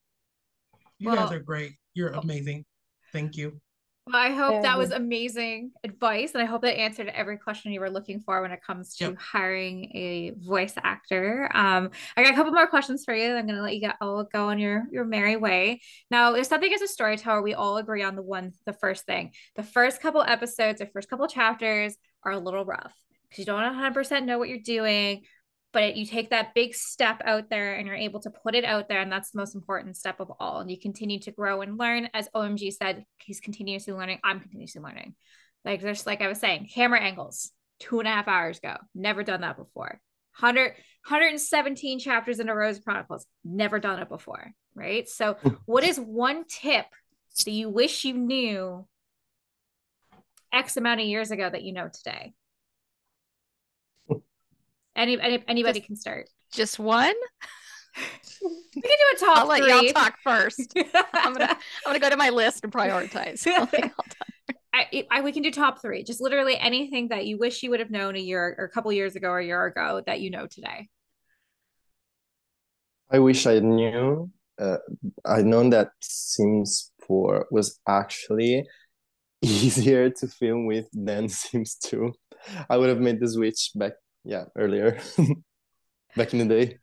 You guys are great. You're amazing. Thank you. Well, I hope that was amazing advice. And I hope that answered every question you were looking for when it comes to hiring a voice actor. I got a couple more questions for you. I'm going to let you all go on your merry way. Now, if something is a storyteller, we all agree on the first thing. The first couple episodes or first couple chapters are a little rough because you don't 100% know what you're doing. But you take that big step out there and you're able to put it out there. And that's the most important step of all. And you continue to grow and learn. As OMG said, he's continuously learning. I'm continuously learning. Like I was saying, camera angles, 2.5 hours ago. Never done that before. 117 chapters in a Rose Chronicles. Never done it before. Right? So what is one tip that you wish you knew X amount of years ago that you know today? Anybody can start. Just one? We can do a top I'll let y'all talk first. I'm gonna go to my list and prioritize. We can do top 3. Just literally anything that you wish you would have known a year or a couple years ago or a year ago that you know today. I wish I knew. I'd known that Sims 4 was actually easier to film with than Sims 2. I would have made the switch back earlier. Back in the day.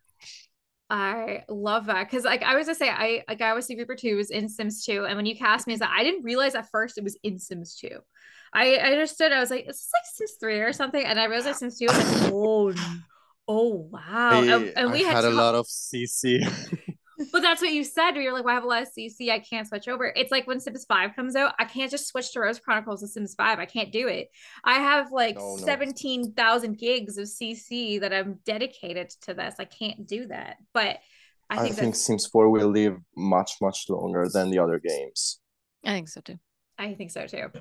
I love that because I was gonna say I was Reaper 2 was in Sims 2, and when you cast me as that, I didn't realize at first it was in Sims 2. I understood. I was like, it's like Sims 3 or something, and I realized Sims 2. I was like, oh wow. And we had a lot of CC. But that's what you said. Where you're like, well, I have a lot of CC. I can't switch over. It's like when Sims 5 comes out, I can't just switch to Rose Chronicles of Sims 5. I can't do it. I have like No, no. 17,000 gigs of CC that I'm dedicated to this. I can't do that. But I think Sims 4 will live much, much longer than the other games. I think so too. I think so too.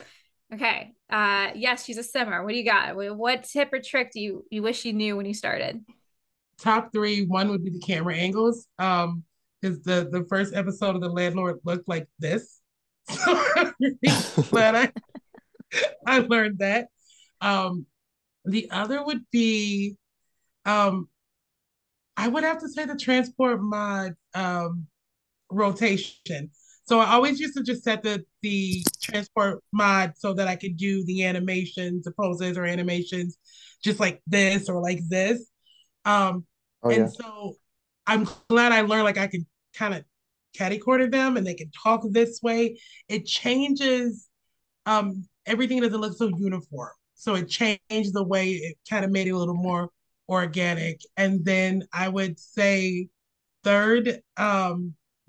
Okay. Yes, she's a simmer. What do you got? What tip or trick do you wish you knew when you started? Top three, one would be the camera angles. Because the first episode of The Landlord looked like this. So I'm really glad I learned that. The other would be I would have to say the transport mod rotation. So I always used to just set the transport mod so that I could do the animations, the poses or animations just like this or like this. So I'm glad I learned like I can kind of catty corner them and they can talk this way. It changes everything doesn't look so uniform. So it changed the way it kind of made it a little more organic. And then I would say third,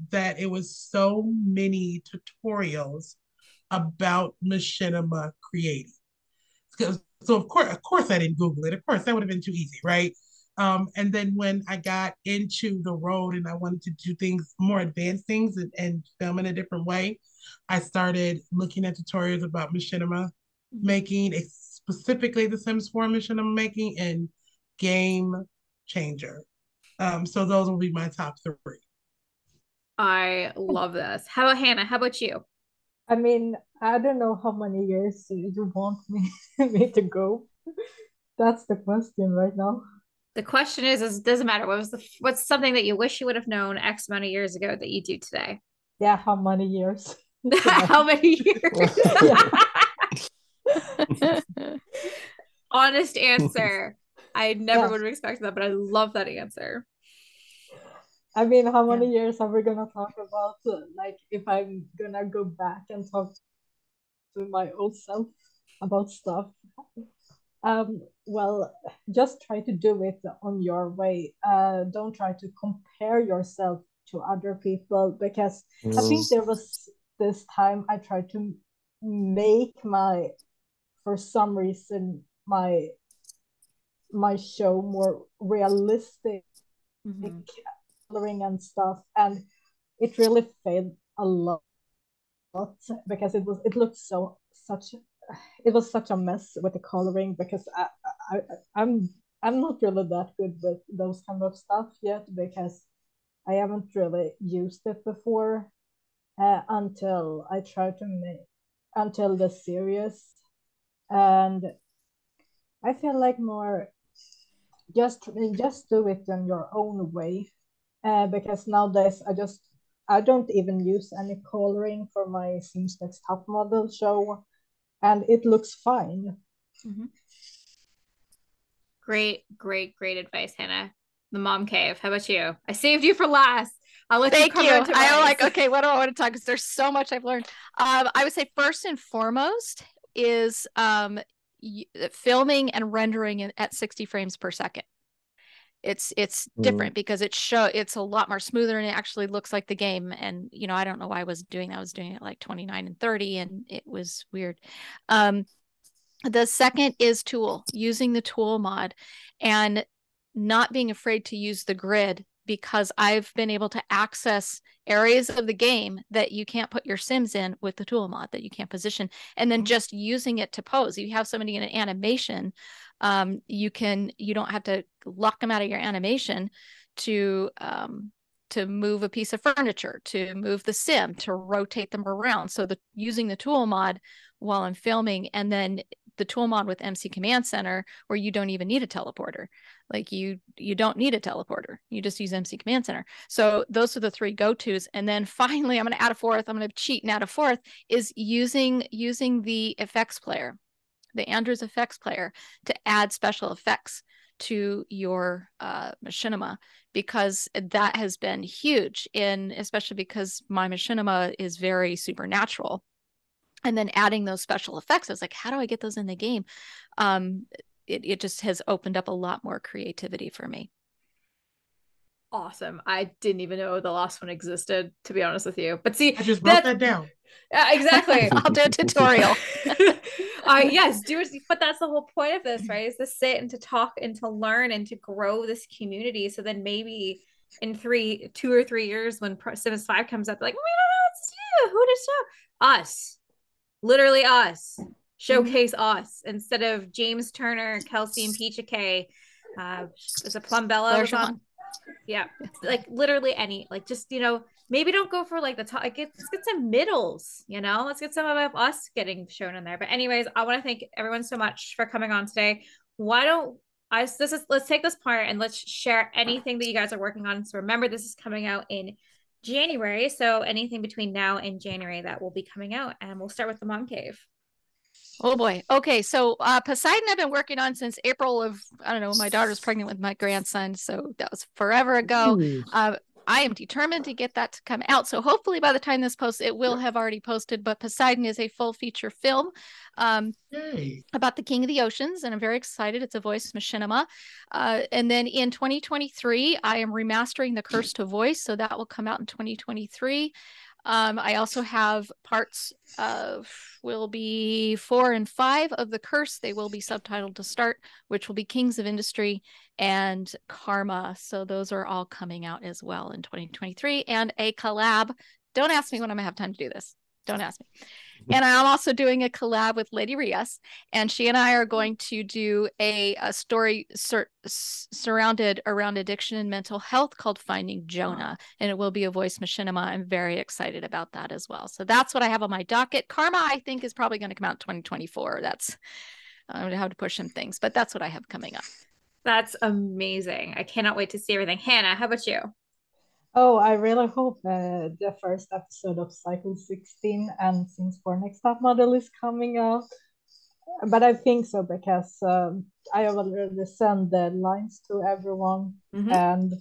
that it was so many tutorials about Machinima creating. So of course I didn't Google it. Of course, that would have been too easy, right? And then when I got into the road and I wanted to do things more advanced things and film in a different way, I started looking at tutorials about machinima making, specifically the Sims 4 machinima making and Game Changer. So those will be my top three. I love this. How about Hannah? How about you? I mean, I don't know how many years you want me to go. That's the question right now. The question is it doesn't matter. What's something that you wish you would have known X amount of years ago that you do today? Yeah, how many years? How many years? Honest answer. I never would have expected that, but I love that answer. I mean, how many years are we gonna talk about? Like, if I'm gonna go back and talk to my old self about stuff. Well, just try to do it on your way. Don't try to compare yourself to other people, because I think there was this time I tried to make for some reason, my show more realistic, coloring and stuff, and it really failed a lot because it was such a mess with the coloring, because I'm not really that good with those kind of stuff yet, because I haven't really used it before until I tried to make until the series. And I feel like more just do it in your own way, because nowadays I don't even use any coloring for my Sims Next Top Model show, and it looks fine. Great advice, Hannah. The mom cave. How about you? I saved you for last. I'll let you come out to I'm like, okay, what do I want to talk? Because there's so much I've learned. I would say first and foremost is filming and rendering at 60 frames per second. It's different because it's a lot more smoother and it actually looks like the game. And I don't know why I was doing that. I was doing it like 29 and 30 and it was weird. The second is using the tool mod and not being afraid to use the grid, because I've been able to access areas of the game that you can't put your Sims in with the tool mod, that you can't position, and then just using it to pose. You have somebody in an animation, you don't have to lock them out of your animation to move a piece of furniture, to move the Sim, to rotate them around. So using the tool mod while I'm filming, and then the tool mod with MC Command Center, where you don't even need a teleporter. Like you don't need a teleporter. You just use MC Command Center. So those are the three go-tos. And then finally, I'm going to add a fourth. I'm going to cheat and add a fourth, is using the effects player, the Andrews effects player, to add special effects to your machinima, because that has been huge, especially because my machinima is very supernatural. And then adding those special effects, I was like, how do I get those in the game? It just has opened up a lot more creativity for me. Awesome. I didn't even know the last one existed, to be honest with you. But see, I just wrote that down. Exactly. I'll do a tutorial. Yes, but that's the whole point of this, right? Is to sit and to talk and to learn and to grow this community. So then maybe in 2 or 3 years when Sims 5 comes up, like, we don't know what to do. Who to show? Us. Literally us. Showcase us instead of James Turner, Kelsey, and Peacha K. Is it Plumbella was on? Yeah, like literally any, like, just, maybe don't go for like the top, like, let's get some middles, let's get some of us getting shown in there. But anyways, I want to thank everyone so much for coming on today. Why don't let's take this part and let's share anything that you guys are working on. So remember, this is coming out in January, so anything between now and January that will be coming out, and we'll start with the Mom Cave. Oh boy. Okay. So Poseidon I've been working on since April of, I don't know, my daughter's pregnant with my grandson. So that was forever ago. I am determined to get that to come out. So hopefully by the time this posts, it will have already posted. But Poseidon is a full feature film about the King of the Oceans. And I'm very excited. It's a voice Machinima. And then in 2023, I am remastering The Curse to Voice. So that will come out in 2023. I also have parts of, will be 4 and 5 of The Curse. They will be subtitled to start, which will be Kings of Industry and Karma. So those are all coming out as well in 2023. And a collab. Don't ask me when I'm going to have time to do this. Don't ask me. And I'm also doing a collab with Lady Rias, and she and I are going to do a story surrounded around addiction and mental health called Finding Jonah, and it will be a voice Machinima. I'm very excited about that as well. So that's what I have on my docket. Karma, I think, is probably going to come out in 2024. That's I'm going to have to push some things, but that's what I have coming up. That's amazing. I cannot wait to see everything. Hannah, how about you? Oh, I really hope the first episode of Cycle 16 and Sims 4 Next Top Model is coming out. But I think so because I have already sent the lines to everyone. And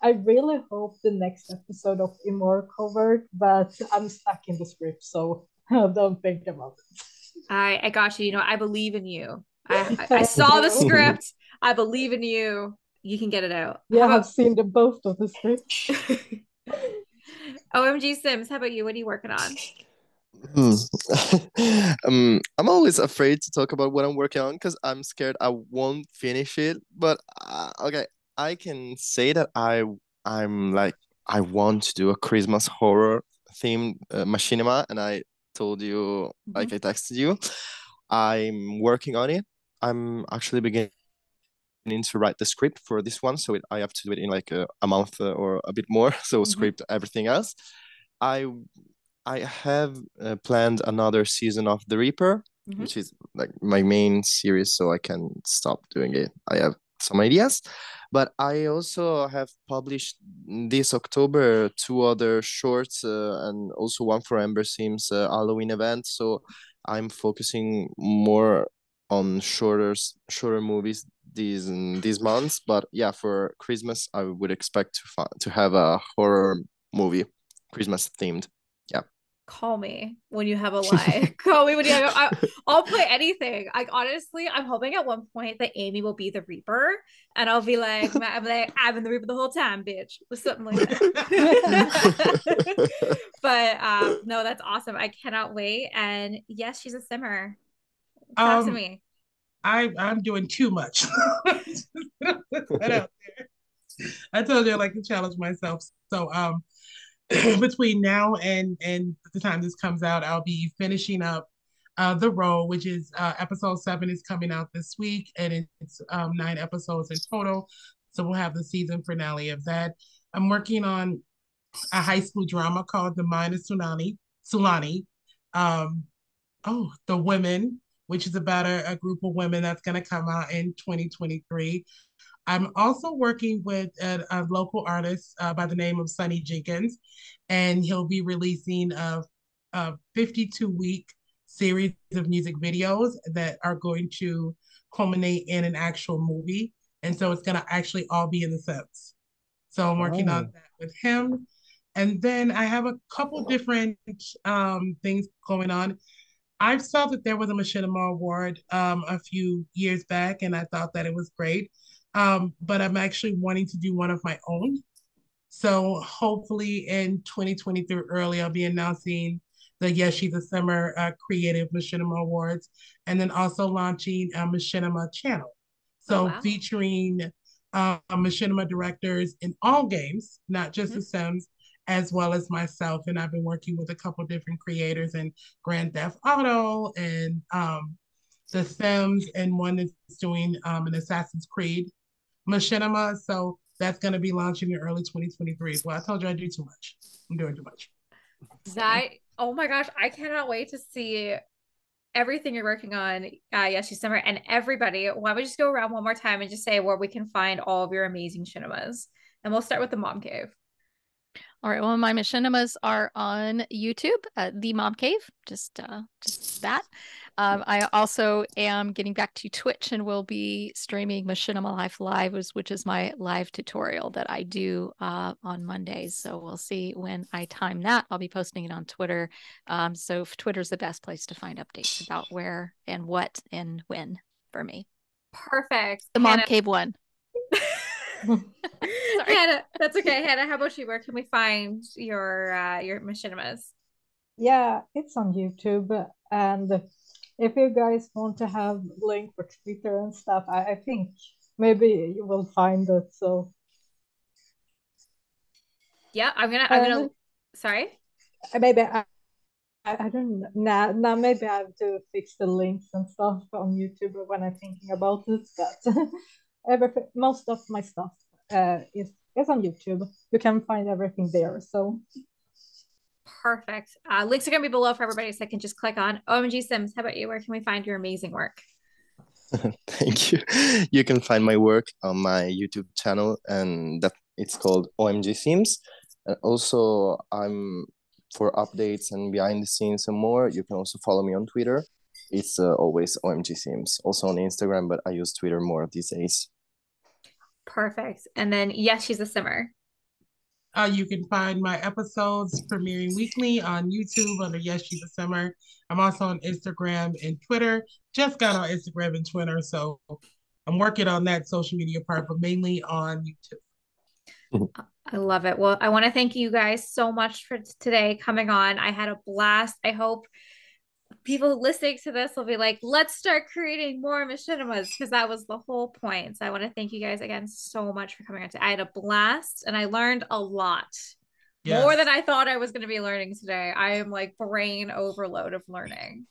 I really hope the next episode of Immortal covered, but I'm stuck in the script, so don't think about it. I got you. I believe in you. I saw the script. I believe in you. You can get it out. Yeah, I've seen both of the scripts. OMG Sims, how about you? What are you working on? I'm always afraid to talk about what I'm working on because I'm scared I won't finish it. But okay, I can say that I'm like, I want to do a Christmas horror themed Machinima, and I told you, like, I texted you. I'm working on it. I'm actually beginning to write the script for this one, so I have to do it in like a month or a bit more. So script everything else. I have planned another season of The Reaper, which is like my main series, so I can stop doing it. I have some ideas, but I also have published this October 2 other shorts and also one for Ember Sims Halloween event. So I'm focusing more on shorter movies these months. But yeah, for Christmas I would expect to have a horror movie, Christmas themed. Yeah. Call me when you have a lie. Call me when you have. I'll play anything. Honestly, I'm hoping at one point that Amy will be the Reaper, and I've been the Reaper the whole time, bitch, or something like that. But no, that's awesome. I cannot wait. And yes, she's a simmer. Talk to me. I'm doing too much. I told you I like to challenge myself. So between now and the time this comes out, I'll be finishing up The Row, which is episode 7 is coming out this week, and it's 9 episodes in total. So we'll have the season finale of that. I'm working on a high school drama called The Mind of Sulani. The Women, which is about a group of women that's going to come out in 2023. I'm also working with a local artist by the name of Sonny Jenkins, and he'll be releasing a 52-week series of music videos that are going to culminate in an actual movie. And so it's going to actually all be in the Sims. So I'm working on that with him. And then I have a couple different things going on. I saw that there was a Machinima Award a few years back, and I thought that it was great. But I'm actually wanting to do one of my own. So hopefully in 2023 early, I'll be announcing the YesSheASimmer Creative Machinima Awards, and then also launching a Machinima channel. So featuring Machinima directors in all games, not just The Sims, as well as myself. And I've been working with a couple different creators in Grand Theft Auto and The Sims, and one is doing an Assassin's Creed Machinima. So that's going to be launching in early 2023. Well, I told you I do too much. I'm doing too much. Oh my gosh, I cannot wait to see everything you're working on, YesSheASimmer, and everybody. Why don't we just go around one more time and just say where we can find all of your amazing Machinimas? And we'll start with the Mom Cave. All right. Well, my Machinimas are on YouTube, the Mom Cave, just that. I also am getting back to Twitch and will be streaming Machinima Live, which is my live tutorial that I do on Mondays. So we'll see when I time that. I'll be posting it on Twitter. So Twitter's the best place to find updates about where and what and when for me. Perfect. The Mom Cave one. Sorry. Hannah, that's okay. Hannah, how about you? Where can we find your Machinimas? Yeah, it's on YouTube. And if you guys want to have link for Twitter and stuff, I think maybe you will find it. So yeah, I'm gonna sorry. Maybe I don't know. Now maybe I have to fix the links and stuff on YouTube when I'm thinking about it. But most of my stuff is on YouTube. You can find everything there. So perfect. Links are gonna be below for everybody, so I can just click on. Omg Sims, how about you? Where can we find your amazing work? Thank you. You can find my work on my YouTube channel, and that it's called Omg Sims. And also, I'm for updates and behind the scenes and more. You can also follow me on Twitter. It's always Omg Sims. Also on Instagram, but I use Twitter more these days. Perfect. And then YesSheASimmer. You can find my episodes premiering weekly on YouTube under YesSheASimmer. I'm also on Instagram and Twitter. Just got on Instagram and Twitter, so I'm working on that social media part, but mainly on YouTube. I love it. Well, I want to thank you guys so much for today coming on. I had a blast. I hope people listening to this will be like, let's start creating more Machinimas, because that was the whole point. So I want to thank you guys again so much for coming on today. I had a blast and I learned a lot. Yes. More than I thought I was going to be learning today. I am like brain overload of learning.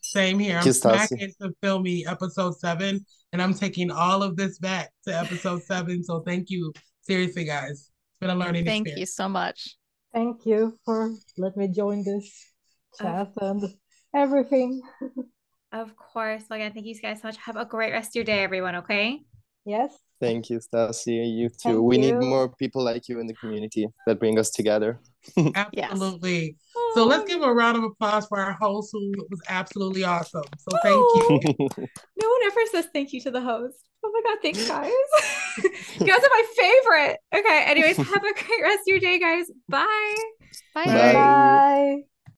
Same here. I'm smacking to film me episode 7, and I'm taking all of this back to episode 7. So thank you. Seriously, guys. It's been a learning experience. Thank you so much. Thank you for letting me join this chat and everything. Of course. Well, again, thank you guys so much. Have a great rest of your day, everyone. Okay. Yes. Thank you, Stacy. You too. We need more people like you in the community that bring us together. Absolutely. Yes. So let's give a round of applause for our host, who was absolutely awesome. So thank you. No one ever says thank you to the host. Oh my God, thanks, guys. You guys are my favorite. Okay, anyways, have a great rest of your day, guys. Bye. Bye. Bye.